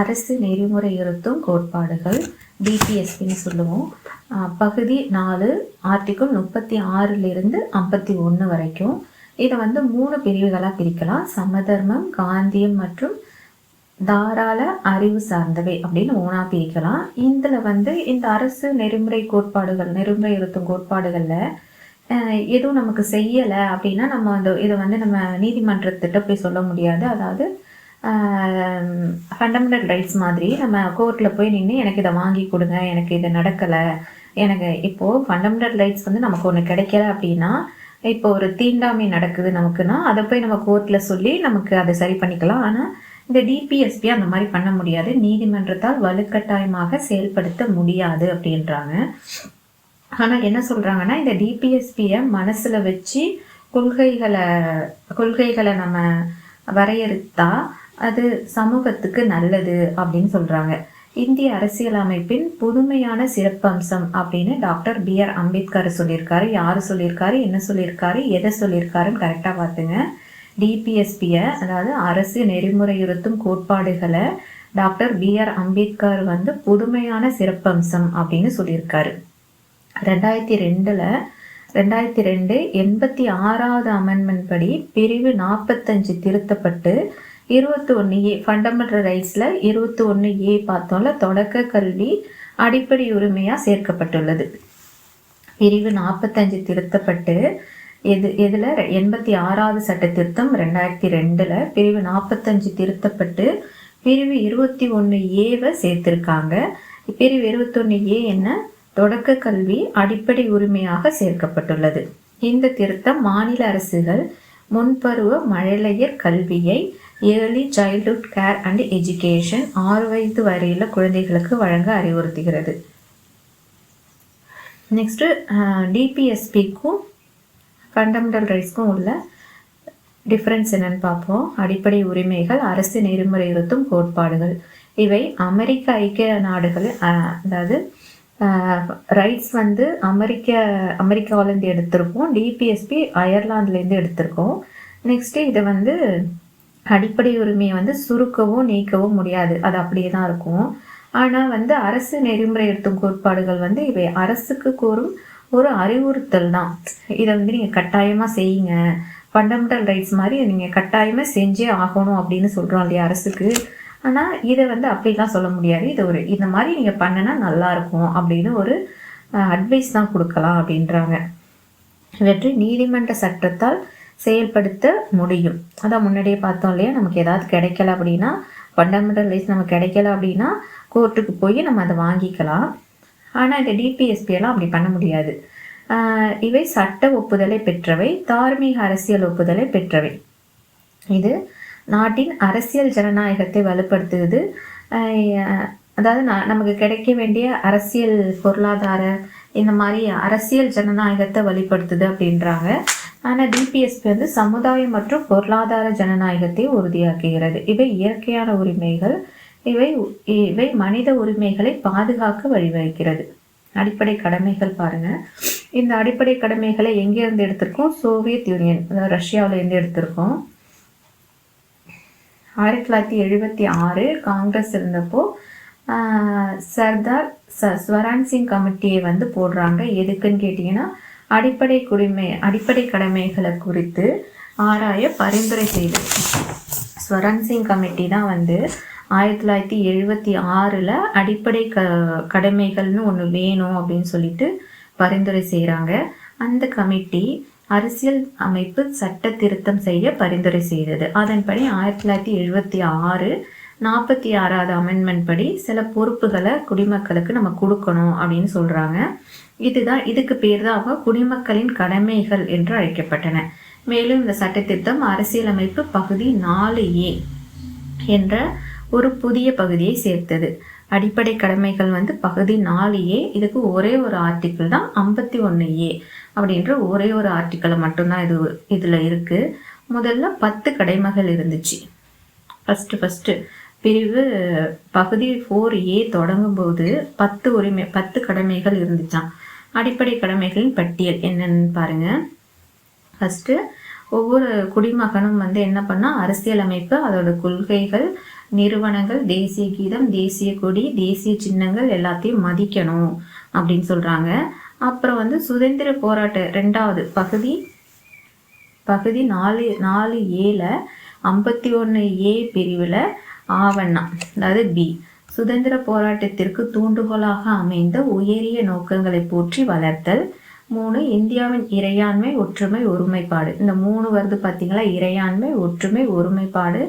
Speaker 1: அரசு நெறிமுறையுறுத்தும் கோட்பாடுகள், டிபிஎஸ்பின்னு சொல்லுவோம். பகுதி 4 ஆர்டிக்கிள் 36லிருந்து 51 வரைக்கும். இதை வந்து 3 பிரிவுகளாக பிரிக்கலாம். சமதர்மம், காந்தியம் மற்றும் தாராள அறிவு சார்ந்தவை அப்படின்னு 3ஆ பிரிக்கலாம். இதில் வந்து இந்த அரசு நெறிமுறையுறுத்தும் கோட்பாடுகளில் எதுவும் நமக்கு செய்யலை அப்படின்னா நம்ம இதை வந்து நம்ம நீதிமன்றத்திட்ட போய் சொல்ல முடியாது. அதாவது ஃபண்டமெண்டல் ரைட்ஸ் மாதிரி நம்ம கோர்ட்டில் போய் நின்று எனக்கு இதை வாங்கி கொடுங்க, எனக்கு இது நடக்கலை, எனக்கு இப்போது ஃபண்டமெண்டல் ரைட்ஸ் வந்து நமக்கு ஒன்று கிடைக்கல அப்படின்னா, இப்போ ஒரு தீண்டாமை நடக்குது நமக்குன்னா அதை போய் நம்ம கோர்ட்டில் சொல்லி நமக்கு அதை சரி பண்ணிக்கலாம். ஆனால் இந்த டிபிஎஸ்பி அந்த மாதிரி பண்ண முடியாது, நீதிமன்றத்தால் வலுக்கட்டாயமாக செயல்படுத்த முடியாது அப்படின்றாங்க. ஆனால் என்ன சொல்கிறாங்கன்னா, இந்த டிபிஎஸ்பியை மனசில் வச்சு கொள்கைகளை நம்ம வரையறுத்தா அது சமூகத்துக்கு நல்லது அப்படின்னு சொல்கிறாங்க. இந்திய அரசியலமைப்பின் புதுமையான சிறப்பம்சம் அப்படின்னு டாக்டர் BR அம்பேத்கர் சொல்லியிருக்காரு. யார் சொல்லியிருக்காரு, என்ன சொல்லியிருக்காரு, எதை சொல்லியிருக்காருன்னு கரெக்டாக பார்த்துங்க. டிபிஎஸ்பியை, அதாவது அரசு நெறிமுறையுறுத்தும் கோட்பாடுகளை டாக்டர் BR அம்பேத்கர் வந்து புதுமையான சிறப்பம்சம் அப்படின்னு சொல்லியிருக்காரு. 2002 86வது அமெண்ட்மெண்ட் படி பிரிவு 45 திருத்தப்பட்டு 21A ஃபண்டமெண்டல் ரைட்ஸில் 21A பார்த்தோம்ல, தொடக்க கல்வி அடிப்படை உரிமையாக சேர்க்கப்பட்டுள்ளது. பிரிவு 45 திருத்தப்பட்டு இதில் 86வது சட்ட திருத்தம் 2002 பிரிவு 45 திருத்தப்பட்டு பிரிவு 21Aவை சேர்த்திருக்காங்க. பிரிவு 21A என்ன, தொடக்க கல்வி அடிப்படை உரிமையாக சேர்க்கப்பட்டுள்ளது. இந்த திருத்தம் மாநில அரசுகள் முன்பருவ மழலையர் கல்வியை early childhood care and education 6 வயது வரையுள்ள குழந்தைகளுக்கு வழங்க அறிவுறுத்துகிறது. நெக்ஸ்ட்டு டிபிஎஸ்பிக்கும் ஃபண்டமெண்டல் ரைட்ஸ்க்கும் உள்ள டிஃப்ரென்ஸ் என்னன்னு பார்ப்போம். அடிப்படை உரிமைகள், அரசு நெறிமுறையுறுத்தும் கோட்பாடுகள், இவை அமெரிக்க ஐக்கிய நாடுகள், அதாவது ரைட்ஸ் வந்து அமெரிக்காவிலேருந்து எடுத்திருக்கோம், டிபிஎஸ்பி அயர்லாந்துலேருந்து எடுத்திருக்கோம். நெக்ஸ்ட்டு இதை வந்து அடிப்படை உரிமையை வந்து சுருக்கவோ நீக்கவோ முடியாது, அது அப்படியே தான் இருக்கும். ஆனால் வந்து அரசு நெறிமுறையுறுத்தும் கோட்பாடுகள் வந்து இவை அரசுக்கு கூறும் ஒரு அறிவுறுத்தல் தான். இதை வந்து நீங்கள் கட்டாயமாக செய்யுங்க, ஃபண்டமெண்டல் ரைட்ஸ் மாதிரி நீங்கள் கட்டாயமாக செஞ்சே ஆகணும் அப்படின்னு சொல்கிறோம் இல்லையா அரசுக்கு. ஆனால் இதை வந்து அப்படிலாம் சொல்ல முடியாது. இது இந்த மாதிரி நீங்கள் பண்ணினா நல்லாயிருக்கும் அப்படின்னு ஒரு அட்வைஸ் தான் கொடுக்கலாம் அப்படின்றாங்க. இவற்றை நீதிமன்ற சட்டத்தால் செயல்படுத்த முடியும். அதான் முன்னாடியே பார்த்தோம் இல்லையா, நமக்கு ஏதாவது கிடைக்கல அப்படின்னா, ஃபண்டமெண்டல் ரைட்ஸ் நமக்கு கிடைக்கல அப்படின்னா கோர்ட்டுக்கு போய் நம்ம அதை வாங்கிக்கலாம். ஆனால் இந்த டிபிஎஸ்பியெல்லாம் அப்படி பண்ண முடியாது. இவை சட்ட ஒப்புதலை பெற்றவை, தார்மீக அரசியல் ஒப்புதலை பெற்றவை. இது நாட்டின் அரசியல் ஜனநாயகத்தை வலுப்படுத்துது. அதாவது நமக்கு கிடைக்க வேண்டிய அரசியல், பொருளாதார, இந்த மாதிரி அரசியல் ஜனநாயகத்தை வலுப்படுத்துது அப்படின்றாங்க. ஆனால் டிபிஎஸ்பி வந்து சமுதாயம் மற்றும் பொருளாதார ஜனநாயகத்தை உறுதியாக்குகிறது. இவை இயற்கையான உரிமைகள், இவை மனித உரிமைகளை பாதுகாக்க வழிவகுக்கிறது. அடிப்படை கடமைகள் பாருங்க. இந்த அடிப்படை கடமைகளை எங்கேருந்து எடுத்திருக்கோம், சோவியத் யூனியன், அதாவது ரஷ்யாவிலேருந்து எடுத்திருக்கோம். 1976 காங்கிரஸ் இருந்தப்போ சர்தார் ஸ்வரான் சிங் கமிட்டியை வந்து போடுறாங்க. எதுக்குன்னு கேட்டிங்கன்னா, அடிப்படை கடமைகளை குறித்து ஆராய பரிந்துரை செய்தது. ஸ்வரான் சிங் கமிட்டி தான் வந்து 1976 அடிப்படை கடமைகள்னு ஒன்று வேணும் அப்படின்னு சொல்லிட்டு பரிந்துரை செய்கிறாங்க. அந்த கமிட்டி அரசியல் அமைப்பு சட்ட திருத்தம் செய்ய பரிந்துரை செய்தது. அதன்படி 1976 46வது அமெண்ட்மெண்ட் படி சில பொறுப்புகளை குடிமக்களுக்கு நம்ம கொடுக்கணும் அப்படின்னு சொல்கிறாங்க. இதுக்கு பேர் தான் அவங்க குடிமக்களின் கடமைகள் என்று அழைக்கப்பட்டன. மேலும் இந்த சட்ட திருத்தம் அரசியலமைப்பு பகுதி 4A என்ற ஒரு புதிய பகுதியை சேர்த்தது. அடிப்படை கடமைகள் வந்து பகுதி 4A, இதுக்கு ஒரே ஒரு ஆர்டிக்கிள் தான் 51A அப்படின்ற ஒரே ஒரு ஆர்டிக்கிளை மட்டும்தான் இதில் இருக்குது. முதல்ல 10 கடமைகள் இருந்துச்சு. ஃபஸ்ட்டு பிரிவு பகுதி 4A தொடங்கும் போது 10 கடமைகள் இருந்துச்சான். அடிப்படை கடமைகளின் பட்டியல் என்னன்னு பாருங்க. ஃபஸ்ட்டு ஒவ்வொரு குடிமகனும் வந்து என்ன பண்ணால் அரசியலமைப்பு, அதோட கொள்கைகள், நிறுவனங்கள், தேசிய கீதம், தேசிய கொடி, தேசிய சின்னங்கள் எல்லாத்தையும் மதிக்கணும் அப்படின்னு சொல்கிறாங்க. அப்புறம் வந்து சுதந்திர போராட்ட 2வது பகுதி 4A 51A பிரிவில் ஆவண்ணா, அதாவது பி, சுதந்திர போராட்டத்திற்கு தூண்டுகோலாக அமைந்த உயரிய நோக்கங்களை போற்றி வளர்த்தல். 3, இந்தியாவின் இறையாண்மை, ஒற்றுமை, ஒருமைப்பாடு. இந்த 3 வருது பார்த்தீங்களா, இறையாண்மை, ஒற்றுமை, ஒருமைப்பாடு,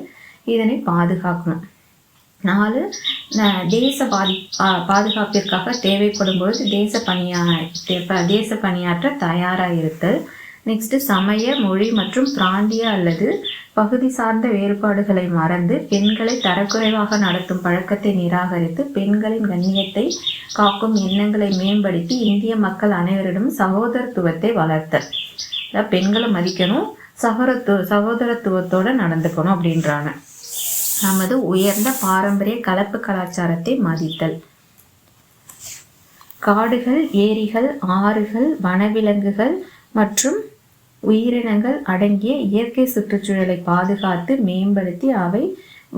Speaker 1: இதனை பாதுகாக்கணும். 4, தேச பாதுகாப்பிற்காக தேவைப்படும் பொழுது தேச பணியாற்ற தயாராக இருத்தல். நெக்ஸ்ட், சமய, மொழி மற்றும் பிராந்திய அல்லது பகுதி சார்ந்த வேறுபாடுகளை மறந்து பெண்களை தரக்குறைவாக நடத்தும் பழக்கத்தை நிராகரித்து பெண்களின் கண்ணியத்தை காக்கும் எண்ணங்களை மேம்படுத்தி இந்திய மக்கள் அனைவரிடம் சகோதரத்துவத்தை வளர்த்தல். பெண்களை மதிக்கணும், சகோதரத்துவத்தோடு நடந்துக்கணும் அப்படின்றாங்க. நமது உயர்ந்த பாரம்பரிய கலப்பு கலாச்சாரத்தை மதித்தல். காடுகள், ஏரிகள், ஆறுகள், வனவிலங்குகள் மற்றும் உயிரினங்கள் அடங்கிய இயற்கை சுற்றுச்சூழலை பாதுகாத்து மேம்படுத்தி அவை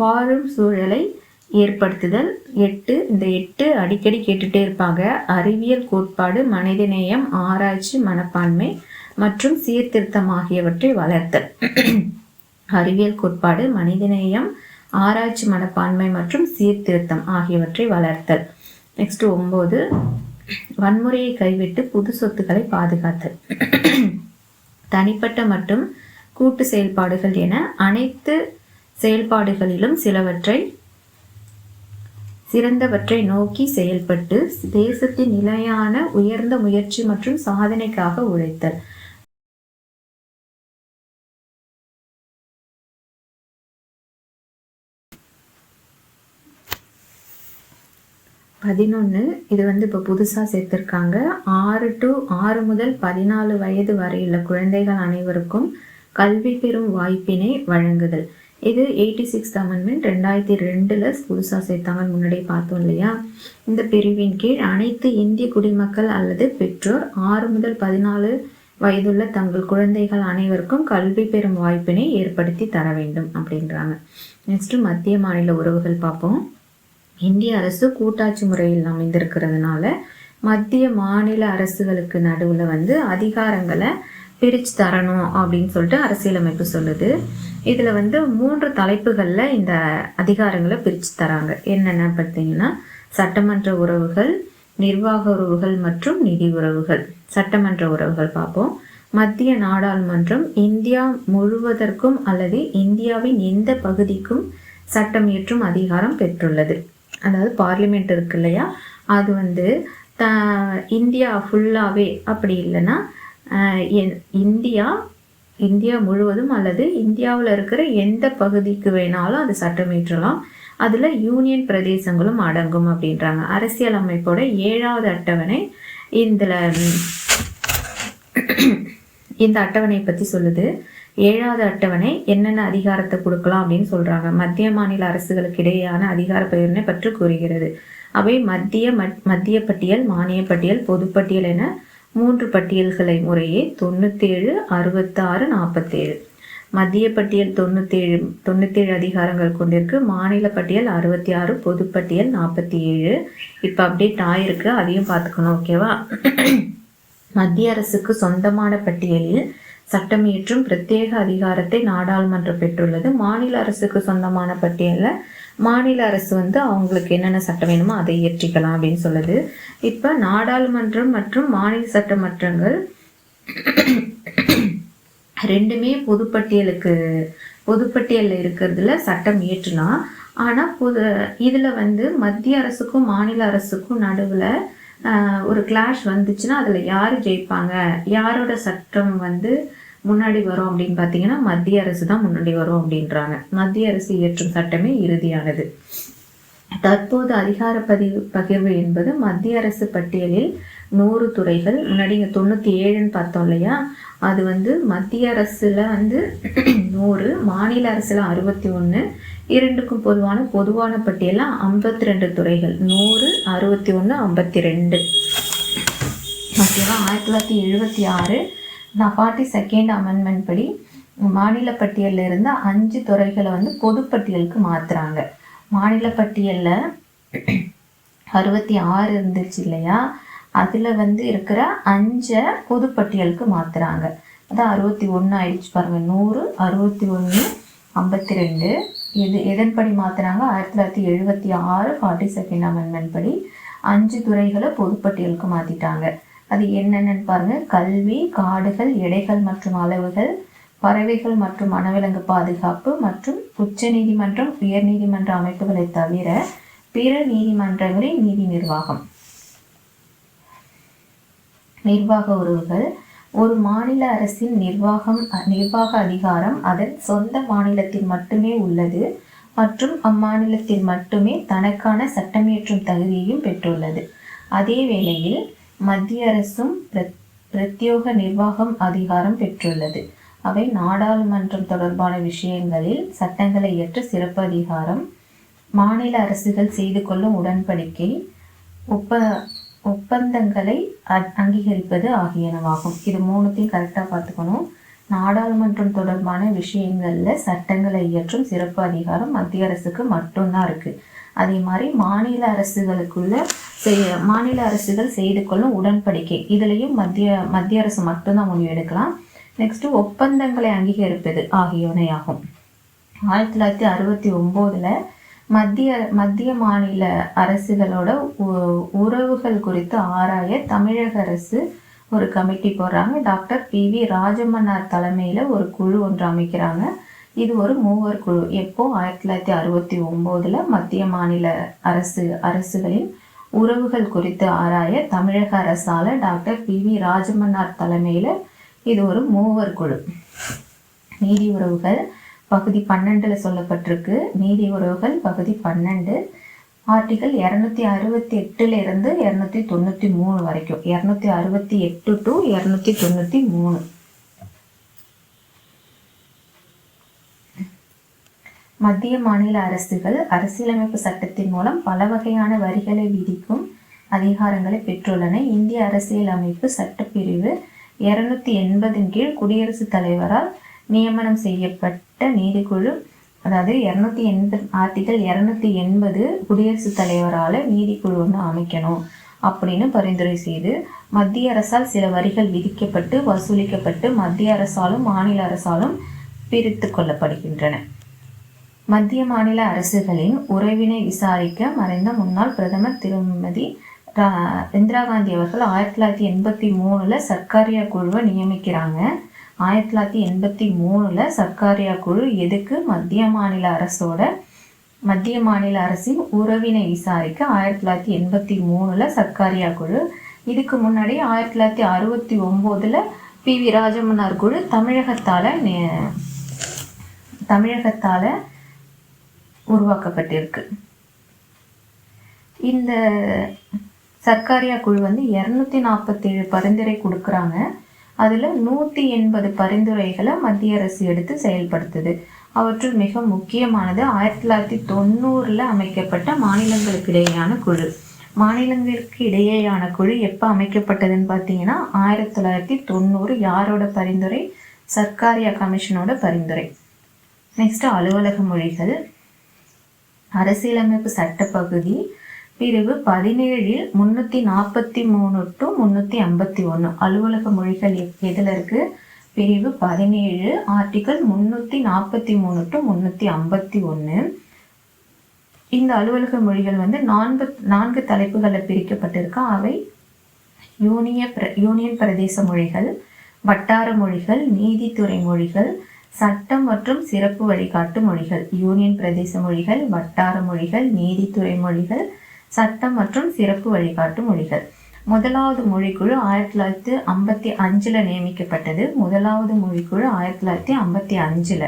Speaker 1: வாழும் சூழலை ஏற்படுத்துதல். 8, இந்த 8 அடிக்கடி கேட்டுட்டே இருப்பாங்க. அறிவியல் கோட்பாடு, மனிதநேயம், ஆராய்ச்சி, மனப்பான்மை மற்றும் சீர்திருத்தம் ஆகியவற்றை வளர்த்தல். அறிவியல் கோட்பாடு, மனிதநேயம், ஆராய்ச்சி, மனப்பான்மை மற்றும் சீர்திருத்தம் ஆகியவற்றை வளர்த்தல். நெக்ஸ்ட் 9, வன்முறையை கைவிட்டு புது சொத்துக்களை பாதுகாத்தல். தனிப்பட்ட மற்றும் கூட்டு செயல்பாடுகள் என அனைத்து செயல்பாடுகளிலும் சிறந்தவற்றை நோக்கி செயல்பட்டு தேசத்தின் நிலையான உயர்ந்த முயற்சி மற்றும் சாதனைக்காக உழைத்தல். இது வந்து இப்போ புதுசாக சேர்த்துருக்காங்க. 6 முதல் 14 வயது வரையுள்ள குழந்தைகள் அனைவருக்கும் கல்வி பெறும் வாய்ப்பினை வழங்குதல். இது 86th அமெண்ட்மெண்ட் 2002 புதுசாக சேர்த்தாங்கன்னு முன்னாடியே பார்த்தோம் இல்லையா. இந்த பிரிவின் கீழ் அனைத்து இந்திய குடிமக்கள் அல்லது பெற்றோர் 6 முதல் 14 வயதுள்ள தங்கள் குழந்தைகள் அனைவருக்கும் கல்வி பெறும் வாய்ப்பினை ஏற்படுத்தி தர வேண்டும் அப்படின்றாங்க. நெக்ஸ்ட், மத்திய மாநில உறவுகள் பார்ப்போம். இந்திய அரசு கூட்டாட்சி முறையில் அமைந்திருக்கிறதுனால மத்திய மாநில அரசுகளுக்கு நடுவில் வந்து அதிகாரங்களை பிரித்து தரணும் அப்படின்னு சொல்லிட்டு அரசியலமைப்பு சொல்லுது. இதில் வந்து 3 தலைப்புகளில் இந்த அதிகாரங்களை பிரித்து தராங்க. என்னென்ன பார்த்தீங்கன்னா, சட்டமன்ற உறவுகள், நிர்வாக உறவுகள் மற்றும் நிதி உறவுகள். சட்டமன்ற உறவுகள் பார்ப்போம். மத்திய நாடாளுமன்றம் இந்தியா முழுவதற்கும் அல்லது இந்தியாவின் எந்த பகுதிக்கும் சட்டம் இயற்றும் அதிகாரம் பெற்றுள்ளது. அதாவது பார்லிமெண்ட் இருக்கு இல்லையா, அது வந்து இந்தியா ஃபுல்லாகவே அப்படி இல்லைன்னா இந்தியா முழுவதும் அல்லது இந்தியாவில் இருக்கிற எந்த பகுதிக்கு வேணாலும் அது சட்டம் இயற்றலாம். அதில் யூனியன் பிரதேசங்களும் அடங்கும் அப்படின்றாங்க. அரசியல் அமைப்போட 7வது அட்டவணை இந்த அட்டவணை பற்றி சொல்லுது. 7வது அட்டவணை என்னென்ன அதிகாரத்தை கொடுக்கலாம் அப்படின்னு சொல்றாங்க. மத்திய மாநில அரசுகளுக்கு இடையேயான அதிகார பகிர்வை பற்றி கூறுகிறது. அவை மத்திய பட்டியல், மானிய பட்டியல், பொதுப்பட்டியல் என 3 பட்டியல்களை முறையே 97, 66, 47. மத்திய பட்டியல் 97 அதிகாரங்கள் கொண்டிருக்கு. மாநில பட்டியல் 66, பொதுப்பட்டியல் 47. இப்போ அப்டேட் ஆயிருக்கு, அதையும் பார்த்துக்கணும். ஓகேவா. மத்திய அரசுக்கு சொந்தமான பட்டியலில் சட்டம் இயற்றும் பிரத்யேக அதிகாரத்தை நாடாளுமன்றம் பெற்றுள்ளது. மாநில அரசுக்கு சொந்தமான பட்டியலில் மாநில அரசு வந்து அவங்களுக்கு என்னென்ன சட்டம் வேணுமோ அதை இயற்றிக்கலாம் அப்படின்னு சொல்லுது. இப்போ நாடாளுமன்றம் மற்றும் மாநில சட்டமன்றங்கள் ரெண்டுமே பொதுப்பட்டியலில் இருக்கிறதுல சட்டம் இயற்றலாம். ஆனால் இதில் வந்து மத்திய அரசுக்கும் மாநில அரசுக்கும் நடுவில் ஒரு கிளாஷ் வந்துச்சுன்னா அதில் யார் ஜெயிப்பாங்க, யாரோட சட்டம் வந்து முன்னாடி வரும் அப்படின்னு பார்த்தீங்கன்னா மத்திய அரசு தான் முன்னாடி வரும் அப்படின்றாங்க. மத்திய அரசு இயற்றும் சட்டமே இறுதியானது. தற்போது அதிகார பகிர்வு என்பது மத்திய அரசு பட்டியலில் 100 துறைகள், முன்னாடி 97ன்னு பார்த்தோம் இல்லையா, அது வந்து மத்திய அரசுல வந்து 100, மாநில அரசுல 61, இரண்டுக்கும் பொதுவான பட்டியலில் 52 துறைகள். 100, 61, 52. ஓகேவா. 1976 42nd அமெண்ட்மெண்ட் படி மாநில பட்டியலில் இருந்த 5 துறைகளை வந்து பொதுப்பட்டியலுக்கு மாற்றுறாங்க. மாநில பட்டியலில் 66 இருந்துச்சு இல்லையா, அதில் இருக்கிற 5 பொதுப்பட்டியலுக்கு மாற்றுறாங்க. அதான் 61 ஆயிடுச்சு பாருங்கள். 100, 61, 52. எதன்படி மாற்றுறாங்க? 1976 42nd அமெண்ட்மெண்ட் படி 5 துறைகளை பொதுப்பட்டியலுக்கு மாற்றிட்டாங்க. அது என்னென்னு பாருங்கள். கல்வி, காடுகள், எடைகள் மற்றும் அளவுகள், பறவைகள் மற்றும் வனவிலங்கு பாதுகாப்பு மற்றும் உச்ச நீதிமன்றம், உயர் நீதிமன்ற அமைப்புகளை தவிர பிற நீதிமன்றங்களின் நீதி நிர்வாக உறவுகள். ஒரு மாநில அரசின் நிர்வாக அதிகாரம் அதன் சொந்த மாநிலத்தில் மட்டுமே உள்ளது மற்றும் அம்மாநிலத்தில் மட்டுமே தனக்கான சட்டமியற்றும் தகுதியையும் பெற்றுள்ளது. அதே வேளையில் மத்திய அரசும் பிரத்யோக நிர்வாகம் அதிகாரம் பெற்றுள்ளது. அவை நாடாளுமன்றம் தொடர்பான விஷயங்களில் சட்டங்களை இயற்ற சிறப்பு அதிகாரம், மாநில அரசுகள் செய்து கொள்ளும் உடன்படிக்கை, ஒப்பந்தங்களை அங்கீகரிப்பது ஆகியனவாகும். இது மூணுத்தையும் கரெக்டாக பார்த்துக்கணும். நாடாளுமன்றம் தொடர்பான விஷயங்களில் சட்டங்களை இயற்றும் சிறப்பு அதிகாரம் மத்திய அரசுக்கு மட்டும்தான் இருக்குது. அதே மாதிரி மாநில அரசுகள் செய்து கொள்ளும் உடன்படிக்கை, இதுலேயும் மத்திய அரசு மட்டும்தான் முடிவு எடுக்கலாம். நெக்ஸ்ட்டு ஒப்பந்தங்களை அங்கீகரிப்பது ஆகியவனையாகும். 1969 மத்திய மாநில அரசுகளோட உறவுகள் குறித்து ஆராய தமிழக அரசு ஒரு கமிட்டி போடுறாங்க. டாக்டர் PV ராஜமன்னார் தலைமையில் ஒரு குழு ஒன்று அமைக்கிறாங்க. இது ஒரு மூவர் குழு. எப்போ? 1969 மத்திய மாநில அரசுகளின் உறவுகள் குறித்து ஆராய தமிழக அரசால் டாக்டர் PV ராஜமன்னார் தலைமையில் இது ஒரு மூவர் குழு. நீதி உறவுகள் பகுதி 12 சொல்லப்பட்டிருக்கு. நீதி உறவுகள் பகுதி 12 ஆர்டிகல் 268 இருந்து 293 வரைக்கும். 268 to 293. மத்திய மாநில அரசுகள் அரசியலமைப்பு சட்டத்தின் மூலம் பல வகையான வரிகளை விதிக்கும் அதிகாரங்களை பெற்றுள்ளன. இந்திய அரசியலமைப்பு சட்டப்பிரிவு 280 கீழ் குடியரசுத் தலைவரால் நியமனம் செய்யப்பட்ட நீதிக்குழு, அதாவது ஆர்டிகல் 280 குடியரசுத் தலைவரால் நீதிக்குழு ஒன்று அமைக்கணும் அப்படின்னு பரிந்துரை செய்து மத்திய அரசால் சில வரிகள் விதிக்கப்பட்டு வசூலிக்கப்பட்டு மத்திய அரசாலும் மாநில அரசாலும் பிரித்து கொள்ளப்படுகின்றன. மத்திய மாநில அரசுகளின் உறவினை விசாரிக்க மறைந்த முன்னாள் பிரதமர் திருமதி இந்திரா காந்தி அவர்கள் 1983 சர்க்காரியா குழுவை நியமிக்கிறாங்க. 1983 சர்க்காரியா குழு எதுக்கு? மத்திய மாநில அரசின் உறவினை விசாரிக்க 1983 சர்க்காரியா குழு. இதுக்கு முன்னாடி 1969 PV ராஜமன்னார் குழு தமிழகத்தால உருவாக்கப்பட்டிருக்கு. இந்த சர்க்காரியா குழு 247 பரிந்துரை கொடுக்குறாங்க. அதில் 180 பரிந்துரைகளை மத்திய அரசு எடுத்து செயல்படுத்துது. அவற்றுள் மிக முக்கியமானது 1990 அமைக்கப்பட்ட மாநிலங்களுக்கு இடையேயான குழு. மாநிலங்களுக்கு இடையேயான குழு எப்போ அமைக்கப்பட்டதுன்னு பார்த்தீங்கன்னா 1990. யாரோட பரிந்துரை? சர்க்காரியா கமிஷனோட பரிந்துரை. நெக்ஸ்ட் அலுவலக மொழிகள். அரசியலமைப்பு சட்ட பகுதி பிரிவு 17 343 to 351 அலுவலக மொழிகள் எதில் இருக்கு? பிரிவு 17 ஆர்டிகல் 343 to 351. இந்த அலுவலக மொழிகள் 4 தலைப்புகளில் பிரிக்கப்பட்டிருக்கா. அவை யூனியன் பிரதேச மொழிகள், வட்டார மொழிகள், நீதித்துறை மொழிகள், சட்டம் மற்றும் சிறப்பு வழிகாட்டு மொழிகள். யூனியன் பிரதேச மொழிகள், வட்டார மொழிகள், நீதித்துறை மொழிகள், சட்டம் மற்றும் சிறப்பு வழிகாட்டு மொழிகள். முதலாவது மொழிக்குழு 1955 நியமிக்கப்பட்டது. முதலாவது மொழிக்குழு 1955.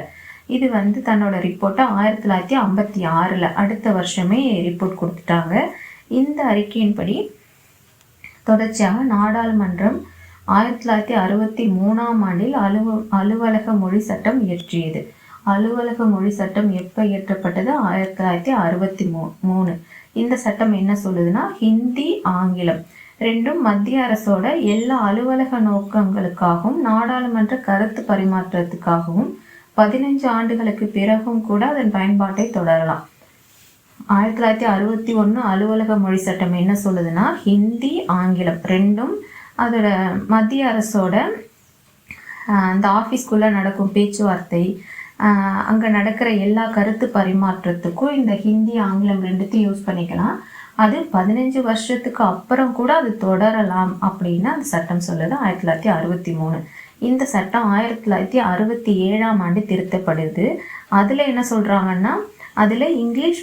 Speaker 1: இது தன்னோட ரிப்போர்ட்டை 1956 அடுத்த வருஷமே ரிப்போர்ட் கொடுத்துட்டாங்க. இந்த அறிக்கையின்படி தொடர்ச்சியாக நாடாளுமன்றம் 1963 ஆண்டில் அலுவலக மொழி சட்டம் இயற்றியது. அலுவலக மொழி சட்டம் எப்போ இயற்றப்பட்டது? 1963. இந்த சட்டம் என்ன சொல்லுதுன்னா, ஹிந்தி, ஆங்கிலம் ரெண்டும் மத்திய அரசோட எல்லா அலுவலக நோக்கங்களுக்காகவும் நாடாளுமன்ற கருத்து பரிமாற்றத்துக்காகவும் 15 ஆண்டுகளுக்கு பிறகும் கூட அதன் பயன்பாட்டை தொடரலாம். 1961 அலுவலக மொழி சட்டம் என்ன சொல்லுதுன்னா, ஹிந்தி ஆங்கிலம் ரெண்டும் அதோட மத்திய அரசோட அந்த ஆஃபீஸ்க்குள்ளே நடக்கும் பேச்சுவார்த்தை, அங்கே நடக்கிற எல்லா கருத்து பரிமாற்றத்துக்கும் இந்த ஹிந்தி ஆங்கிலம் ரெண்டுத்தையும் யூஸ் பண்ணிக்கலாம். அது 15 வருஷத்துக்கு அப்புறம் கூட அது தொடரலாம் அப்படின்னு அந்த சட்டம் சொல்லுது. 1963 இந்த சட்டம் 1967ஆம் ஆண்டு திருத்தப்படுது. அதில் என்ன சொல்கிறாங்கன்னா, அதில் இங்கிலீஷ்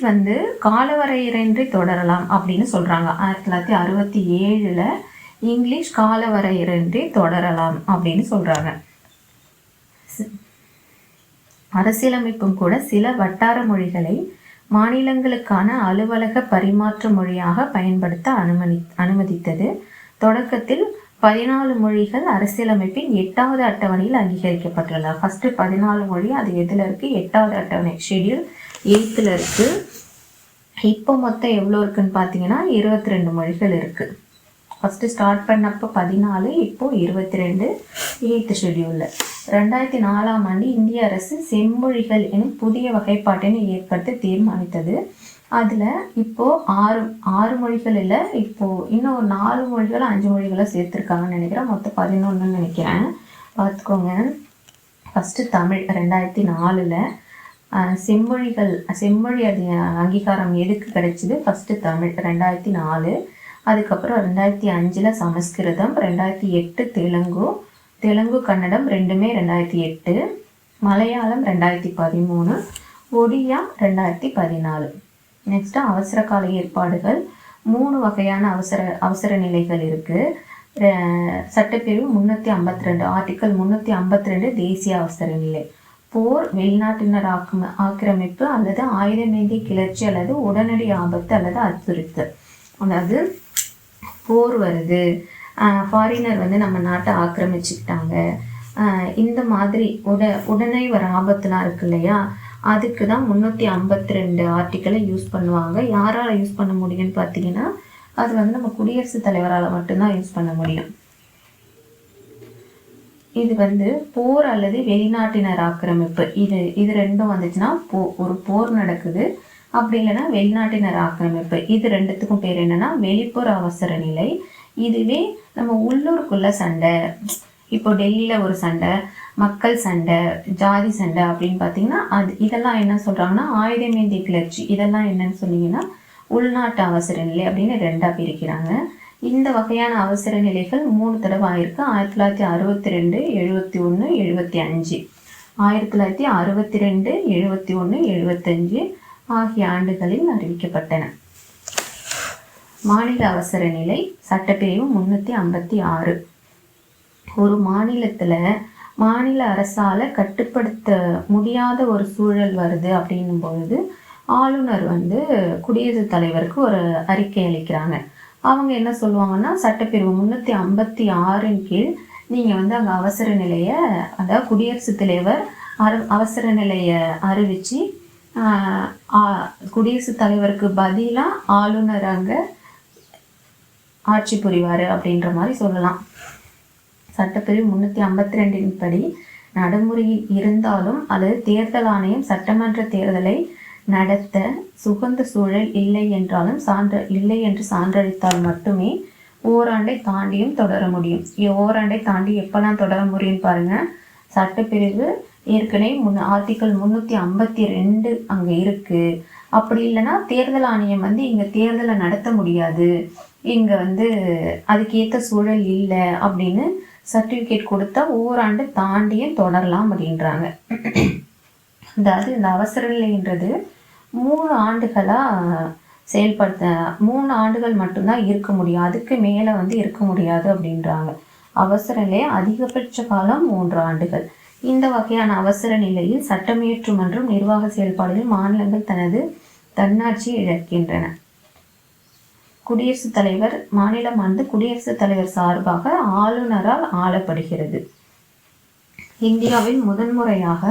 Speaker 1: காலவரையின்றி தொடரலாம் அப்படின்னு சொல்கிறாங்க. 1967 இங்கிலீஷ் காலவரையின்றி தொடரலாம் அப்படின்னு சொல்கிறாங்க. அரசியலமைப்பும் கூட சில வட்டார மொழிகளை மாநிலங்களுக்கான அலுவலக பரிமாற்ற மொழியாக பயன்படுத்த அனுமதித்தது. தொடக்கத்தில் 14 மொழிகள் அரசியலமைப்பின் 8வது அட்டவணையில் அங்கீகரிக்கப்பட்டுள்ளன. ஃபர்ஸ்ட் 14 மொழி அது எதில் இருக்குது? 8வது அட்டவணை ஷெட்யூல் 8ல் இருக்குது. இப்போ மொத்தம் எவ்வளோ இருக்குன்னு பார்த்தீங்கன்னா 22 மொழிகள் இருக்குது. ஃபஸ்ட்டு ஸ்டார்ட் பண்ணப்போ 14, இப்போது 22 8th ஷெட்யூலில். 2004ஆம் ஆண்டு இந்திய அரசு செம்மொழிகள் எனும் புதிய வகைப்பாட்டினை ஏற்படுத்த தீர்மானித்தது. அதில் இப்போது ஆறு மொழிகள் இல்லை, இப்போது இன்னும் ஒரு 4 மொழிகள் 5 மொழிகளை சேர்த்துருக்காங்கன்னு நினைக்கிறேன். மொத்தம் 11ன்னு நினைக்கிறேன், பார்த்துக்கோங்க. ஃபஸ்ட்டு தமிழ் 2004. செம்மொழி அங்கீகாரம் எதுக்கு கிடைச்சிது? ஃபஸ்ட்டு தமிழ் 2004. அதுக்கப்புறம் 2005 சமஸ்கிருதம், 2008 தெலுங்கு கன்னடம் ரெண்டுமே 2008, மலையாளம் 2013, ஒடியா 2014. நெக்ஸ்ட்டு அவசர கால ஏற்பாடுகள். 3 வகையான அவசர நிலைகள் இருக்குது. சட்டப்பிரிவு 352 ஆர்டிக்கல் 352 தேசிய அவசர நிலை. போர், வெளிநாட்டினர் ஆக்கிரமிப்பு அல்லது ஆயுதமேந்திய கிளர்ச்சி அல்லது உடனடி ஆபத்து அல்லது அச்சுறுத்தல். அதாவது போர் வருது, ஃபாரினர் நம்ம நாட்டை ஆக்கிரமிச்சுக்கிட்டாங்க, இந்த மாதிரி உடனே வர ஆபத்துலாம் இருக்கு இல்லையா, அதுக்கு தான் 352 ஆர்டிக்கலை யூஸ் பண்ணுவாங்க. யாரால் யூஸ் பண்ண முடியும்னு பார்த்தீங்கன்னா, அது நம்ம குடியரசுத் தலைவரால் மட்டும்தான் யூஸ் பண்ண முடியும். இது போர் அல்லது வெளிநாட்டினர் ஆக்கிரமிப்பு, இது ரெண்டும் வந்துச்சுன்னா ஒரு போர் நடக்குது, அப்படி இல்லைன்னா வெளிநாட்டினர் ஆக்கிரமிப்பு. இது ரெண்டுத்துக்கும் பேர் என்னன்னா வெளிப்புற அவசர நிலை. இதுவே நம்ம உள்ளூருக்குள்ள சண்டை, இப்போ டெல்லியில் ஒரு சண்டை, மக்கள் சண்டை, ஜாதி சண்டை அப்படின்னு பார்த்தீங்கன்னா இதெல்லாம் என்ன சொல்கிறாங்கன்னா ஆயுதமேந்திய கிளர்ச்சி, இதெல்லாம் என்னன்னு சொன்னீங்கன்னா உள்நாட்டு அவசர நிலை அப்படின்னு 2ஆக பிரிக்கிறாங்க. இந்த வகையான அவசர நிலைகள் 3 தடவை ஆயிருக்கு. 1962, 71, 75. 1962, 71, 75 ஆகிய ஆண்டுகளில் அறிவிக்கப்பட்டன. மாநில அவசர நிலை சட்டப்பிரிவு 356. ஒரு மாநிலத்தில் மாநில அரசால் கட்டுப்படுத்த முடியாத ஒரு சூழல் வருது அப்படின்னும் பொழுது ஆளுநர் குடியரசுத் தலைவருக்கு ஒரு அறிக்கை அளிக்கிறாங்க. அவங்க என்ன சொல்லுவாங்கன்னா, சட்டப்பிரிவு 356 கீழ் நீங்கள் அங்கே அவசர நிலையை, அதாவது குடியரசுத் தலைவர் அவசர நிலையை அறிவித்து குடியரசுத் தலைவருக்கு பதிலாக ஆளுநர் அங்கே ஆட்சி புரிவார் அப்படின்ற மாதிரி சொல்லலாம். சட்டப்பிரிவு 352 படி நடைமுறையில் இருந்தாலும் அல்லது தேர்தல் ஆணையம் சட்டமன்ற தேர்தலை நடத்த சுகந்த சூழல் இல்லை என்று சான்றளித்தால் மட்டுமே ஓராண்டை தாண்டியும் தொடர முடியும். ஓராண்டை தாண்டி எப்பெல்லாம் தொடர முடியும் பாருங்க. சட்டப்பிரிவு ஏற்கனவே ஆர்டிக்கல் 352 அங்கே இருக்கு. அப்படி இல்லைன்னா தேர்தல் ஆணையம் இங்கே தேர்தலை நடத்த முடியாது, இங்கே அதுக்கேற்ற சூழல் இல்லை அப்படின்னு சர்டிஃபிகேட் கொடுத்தா ஓராண்டு தாண்டியும் தொடரலாம் அப்படின்றாங்க. அதாவது இந்த அவசர நிலைன்றது 3 ஆண்டுகளாக 3 ஆண்டுகள் மட்டும்தான் இருக்க முடியும், அதுக்கு மேலே இருக்க முடியாது அப்படின்றாங்க. அவசர நிலை அதிகபட்ச காலம் 3 ஆண்டுகள். இந்த வகையான அவசர நிலையில் சட்டமியற்று மற்றும் நிர்வாக செயல்பாடுகளில் மாநிலங்கள் தனது தன்னாட்சியை இழக்கின்றன. குடியரசுத் தலைவர் மாநிலம் குடியரசுத் தலைவர் சார்பாக ஆளுநரால் ஆளப்படுகிறது. இந்தியாவில் முதன்முறையாக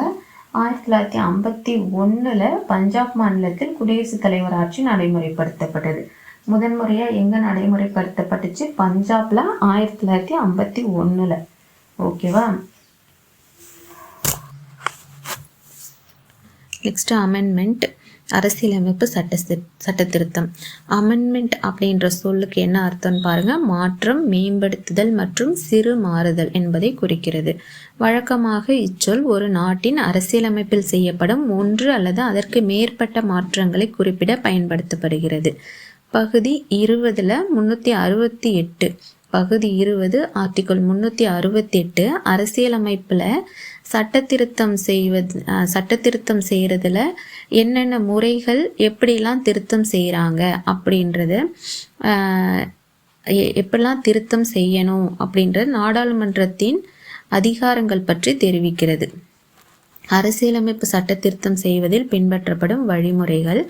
Speaker 1: 1951 பஞ்சாப் மாநிலத்தில் குடியரசுத் தலைவர் ஆட்சி நடைமுறைப்படுத்தப்பட்டது. முதன்முறையாக எங்கே நடைமுறைப்படுத்தப்பட்டுச்சு? பஞ்சாப்ல 1951. ஓகேவா? Next amendment. அரசியலமைப்பு சட்ட திருத்தம். அமெண்ட்மெண்ட் அப்படின்ற சொல்லுக்கு என்ன அர்த்தம்னு பாருங்க. மாற்றம், மேம்படுத்துதல் மற்றும் சிறு மாறுதல் என்பதை குறிக்கிறது. வழக்கமாக இச்சொல் ஒரு நாட்டின் அரசியலமைப்பில் செய்யப்படும் ஒன்று அல்லது அதற்கு மேற்பட்ட மாற்றங்களை குறிப்பிட பயன்படுத்தப்படுகிறது. பகுதி 20ல் 368 பகுதி 20 ஆர்டிகிள் 368 அரசியலமைப்பில் சட்டத்திருத்தம் செய்கிறதுல என்னென்ன முறைகள் எப்படிலாம் திருத்தம் செய்கிறாங்க அப்படின்றது எப்படிலாம் திருத்தம் செய்யணும் அப்படின்றது நாடாளுமன்றத்தின் அதிகாரங்கள் பற்றி தெரிவிக்கிறது. அரசியலமைப்பு சட்ட திருத்தம் செய்வதில் பின்பற்றப்படும் வழிமுறைகள்.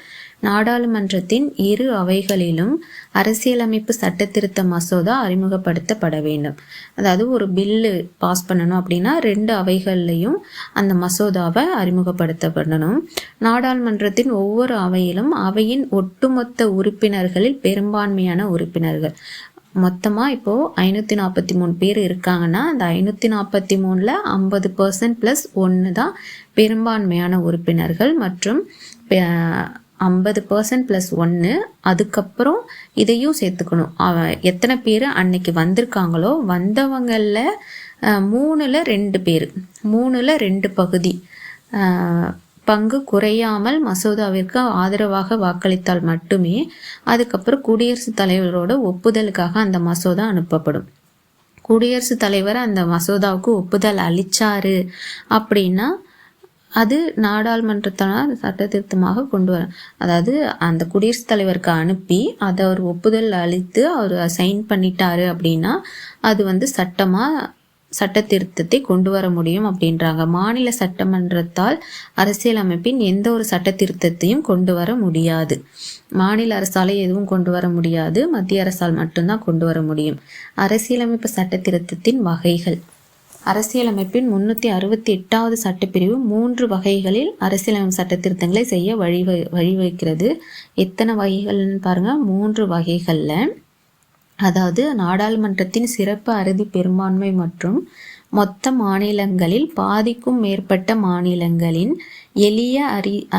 Speaker 1: நாடாளுமன்றத்தின் இரு அவைகளிலும் அரசியலமைப்பு சட்ட திருத்த மசோதா அறிமுகப்படுத்தப்பட வேண்டும். அதாவது ஒரு பில்லு பாஸ் பண்ணணும் அப்படின்னா 2 அவைகள்லையும் அந்த மசோதாவை அறிமுகப்படுத்தப்படணும். நாடாளுமன்றத்தின் ஒவ்வொரு அவையிலும் அவையின் ஒட்டுமொத்த உறுப்பினர்களில் பெரும்பான்மையான உறுப்பினர்கள், மொத்தமாக இப்போது 543 பேர் இருக்காங்கன்னா அந்த 543ல் 50% + 1 தான் பெரும்பான்மையான உறுப்பினர்கள் மற்றும் 50% + 1 அதுக்கப்புறம் இதையும் சேர்த்துக்கணும். எத்தனை பேர் அன்னைக்கு வந்திருக்காங்களோ வந்தவங்களில் 3ல் 2 பேர், 3ல் 2 பகுதி பங்கு குறையாமல் மசோதாவிற்கு ஆதரவாக வாக்களித்தால் மட்டுமே அதுக்கப்புறம் குடியரசுத் தலைவரோட ஒப்புதலுக்காக அந்த மசோதா அனுப்பப்படும். குடியரசுத் தலைவர் அந்த மசோதாவுக்கு ஒப்புதல் அளித்தாரு அப்படின்னா அது நாடாளுமன்றத்தால் சட்ட திருத்தமாக கொண்டு வர, அதாவது அந்த குடியரசுத் தலைவருக்கு அனுப்பி அதை அவர் ஒப்புதல் அளித்து அவர் சைன் பண்ணிட்டாரு அப்படின்னா அது சட்ட திருத்தத்தை கொண்டு வர முடியும் அப்படின்றாங்க. மாநில சட்டமன்றத்தால் அரசியலமைப்பின் எந்த ஒரு சட்ட திருத்தத்தையும் கொண்டு வர முடியாது. மாநில அரசால் எதுவும் கொண்டு வர முடியாது, மத்திய அரசால் மட்டும்தான் கொண்டு வர முடியும். அரசியலமைப்பு சட்ட திருத்தத்தின் வகைகள். அரசியலமைப்பின் 368வது சட்டப்பிரிவு 3 வகைகளில் அரசியலமைப்பு சட்ட திருத்தங்களை செய்ய வழிவகுக்கிறது. எத்தனை வகைகள்னு பாருங்க, 3 வகைகளில். அதாவது நாடாளுமன்றத்தின் சிறப்பு அறுதி பெரும்பான்மை மற்றும் மொத்த மாநிலங்களில் பாதிக்கும் மேற்பட்ட மாநிலங்களின் எளிய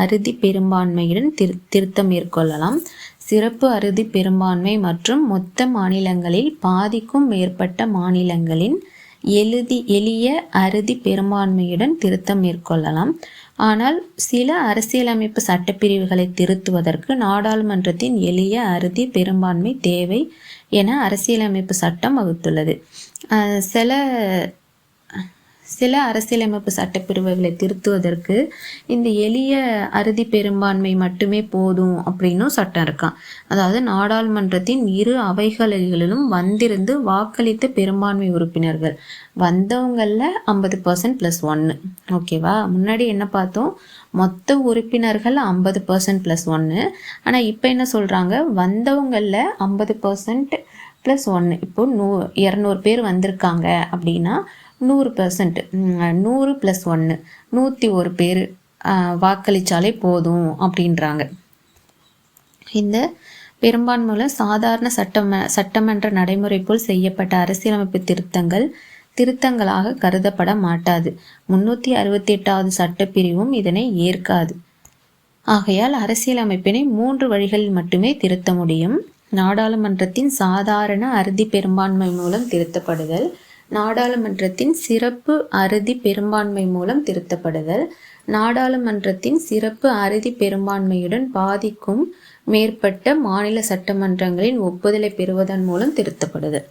Speaker 1: அறுதி பெரும்பான்மையுடன் திருத்தம் மேற்கொள்ளலாம். சிறப்பு அறுதி பெரும்பான்மை மற்றும் மொத்த மாநிலங்களில் பாதிக்கும் மேற்பட்ட மாநிலங்களின் எளிய அறுதி பெரும்பான்மையுடன் திருத்தம் மேற்கொள்ளலாம். ஆனால் சில அரசியலமைப்பு சட்டப்பிரிவுகளை திருத்துவதற்கு நாடாளுமன்றத்தின் எளிய அறுதி பெரும்பான்மை தேவை என அரசியலமைப்பு சட்டம் வகுத்துள்ளது. சில அரசியலமைப்பு சட்டப்பிரிவுகளை திருத்துவதற்கு இந்த எளிய அறுதி பெரும்பான்மை மட்டுமே போதும் அப்படின்னும் சட்டம் இருக்கான். அதாவது நாடாளுமன்றத்தின் இரு அவைகளிலும் வந்திருந்து வாக்களித்த பெரும்பான்மை உறுப்பினர்கள், வந்தவங்களில் 50% + 1. ஓகேவா? முன்னாடி என்ன பார்த்தோம், மொத்த உறுப்பினர்கள் 50% + 1. ஆனால் இப்போ என்ன சொல்கிறாங்க, வந்தவங்களில் 50% + 1. இப்போ 200 பேர் வந்திருக்காங்க அப்படின்னா 100%, 100 + 1, 101 பேர் வாக்களித்தாலே போதும் அப்படின்றாங்க. இந்த பெரும்பான்மையில் சாதாரண சட்டமன்ற நடைமுறை போல் செய்யப்பட்ட அரசியலமைப்பு திருத்தங்களாக கருதப்பட மாட்டாது. 368வது சட்டப்பிரிவும் இதனை ஏற்காது. ஆகையால் அரசியலமைப்பினை 3 வழிகளில் மட்டுமே திருத்த முடியும். நாடாளுமன்றத்தின் சாதாரண அறுதி பெரும்பான்மை மூலம் திருத்தப்படுதல், நாடாளுமன்றத்தின் சிறப்பு அறுதி பெரும்பான்மை மூலம் திருத்தப்படுதல், நாடாளுமன்றத்தின் சிறப்பு அறுதி பெரும்பான்மையுடன் பாதிக்கும் மேற்பட்ட மாநில சட்டமன்றங்களின் ஒப்புதலை பெறுவதன் மூலம் திருத்தப்படுதல்.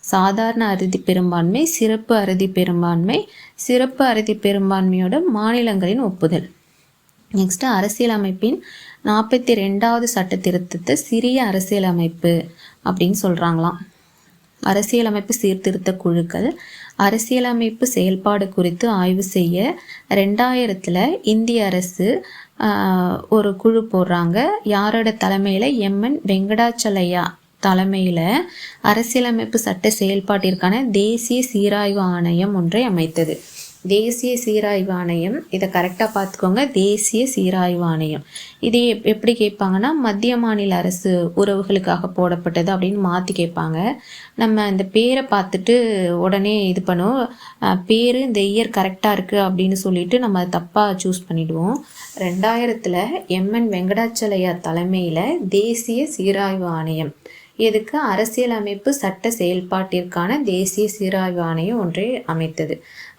Speaker 1: சாதாரண அறுதி பெரும்பான்மை, சிறப்பு அறுதி பெரும்பான்மை, சிறப்பு அறுதி பெரும்பான்மையோட மாநிலங்களின் ஒப்புதல். நெக்ஸ்ட், அரசியலமைப்பின் 42வது சட்ட திருத்தத்தை சிறிய அரசியலமைப்பு அப்படின்னு சொல்கிறாங்களாம். அரசியலமைப்பு சீர்திருத்த குழுக்கள் அரசியலமைப்பு செயல்பாடு குறித்து ஆய்வு செய்ய 2000 இந்திய அரசு ஒரு குழு போடுறாங்க. யாரோட தலைமையில்? MN வெங்கடாச்சலையா தலைமையில் அரசியலமைப்பு சட்ட செயல்பாட்டிற்கான தேசிய சீராய்வு ஆணையம் ஒன்றை அமைத்தது. தேசிய சீராய்வு ஆணையம், இதை கரெக்டாக பார்த்துக்கோங்க. தேசிய சீராய்வு ஆணையம் இது எப்படி கேட்பாங்கன்னா, மத்திய மாநில அரசு உறவுகளுக்காக போடப்பட்டது அப்படின்னு மாற்றி கேட்பாங்க. நம்ம இந்த பேரை பார்த்துட்டு உடனே இது பண்ணுவோம், பேர் இந்த இயர் கரெக்டாக இருக்குது அப்படின்னு சொல்லிட்டு நம்ம தப்பாக சூஸ் பண்ணிவிடுவோம். 2000 எம்என் வெங்கடாச்சலையா தலைமையில் தேசிய சீராய்வு ஆணையம், எதுக்கு அரசியலமைப்பு சட்ட செயல்பாட்டிற்கான தேசிய சீராய்வு ஆணையம் ஒன்றை அமைத்தது.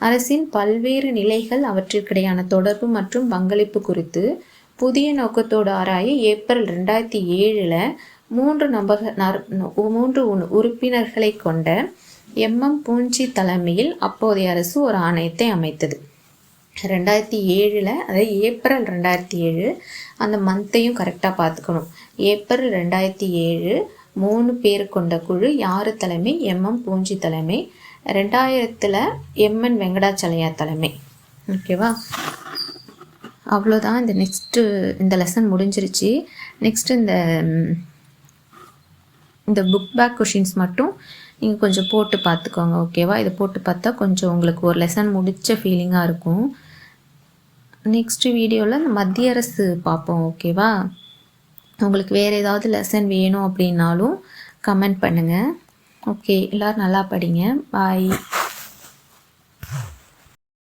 Speaker 1: அரசின் பல்வேறு நிலைகள், அவற்றிற்கிடையான தொடர்பு மற்றும் பங்களிப்பு குறித்து புதிய நோக்கத்தோடு ஆராய ஏப்ரல் 2007 3 உறுப்பினர்களை கொண்ட எம்எம் பூஞ்சி தலைமையில் அப்போதைய அரசு ஒரு ஆணையத்தை அமைத்தது. 2007, அதாவது ஏப்ரல் 2007, அந்த மந்த்தையும் கரெக்டாக பார்த்துக்கணும். ஏப்ரல் 2007 3 பேர் கொண்ட குழு. யார் தலைமை? எம்எம் பூஞ்சி தலைமை. 2000 எம்என் வெங்கடாச்சலையா தலைமை. ஓகேவா? அவ்வளோதான். இந்த லெசன் முடிஞ்சிருச்சு. நெக்ஸ்ட்டு இந்த புக் பேக் கொஷின்ஸ் மட்டும் நீங்கள் கொஞ்சம் போட்டு பார்த்துக்கோங்க. ஓகேவா? இதை போட்டு பார்த்தா கொஞ்சம் உங்களுக்கு ஒரு லெசன் முடித்த ஃபீலிங்காக இருக்கும். நெக்ஸ்ட்டு வீடியோவில் இந்த மத்திய அரசு பார்ப்போம். ஓகேவா? உங்களுக்கு வேறு ஏதாவது லெசன் வேணும் அப்படின்னாலும் கமெண்ட் பண்ணுங்கள். ஓகே, எல்லோரும் நல்லா படிங்க. பாய்.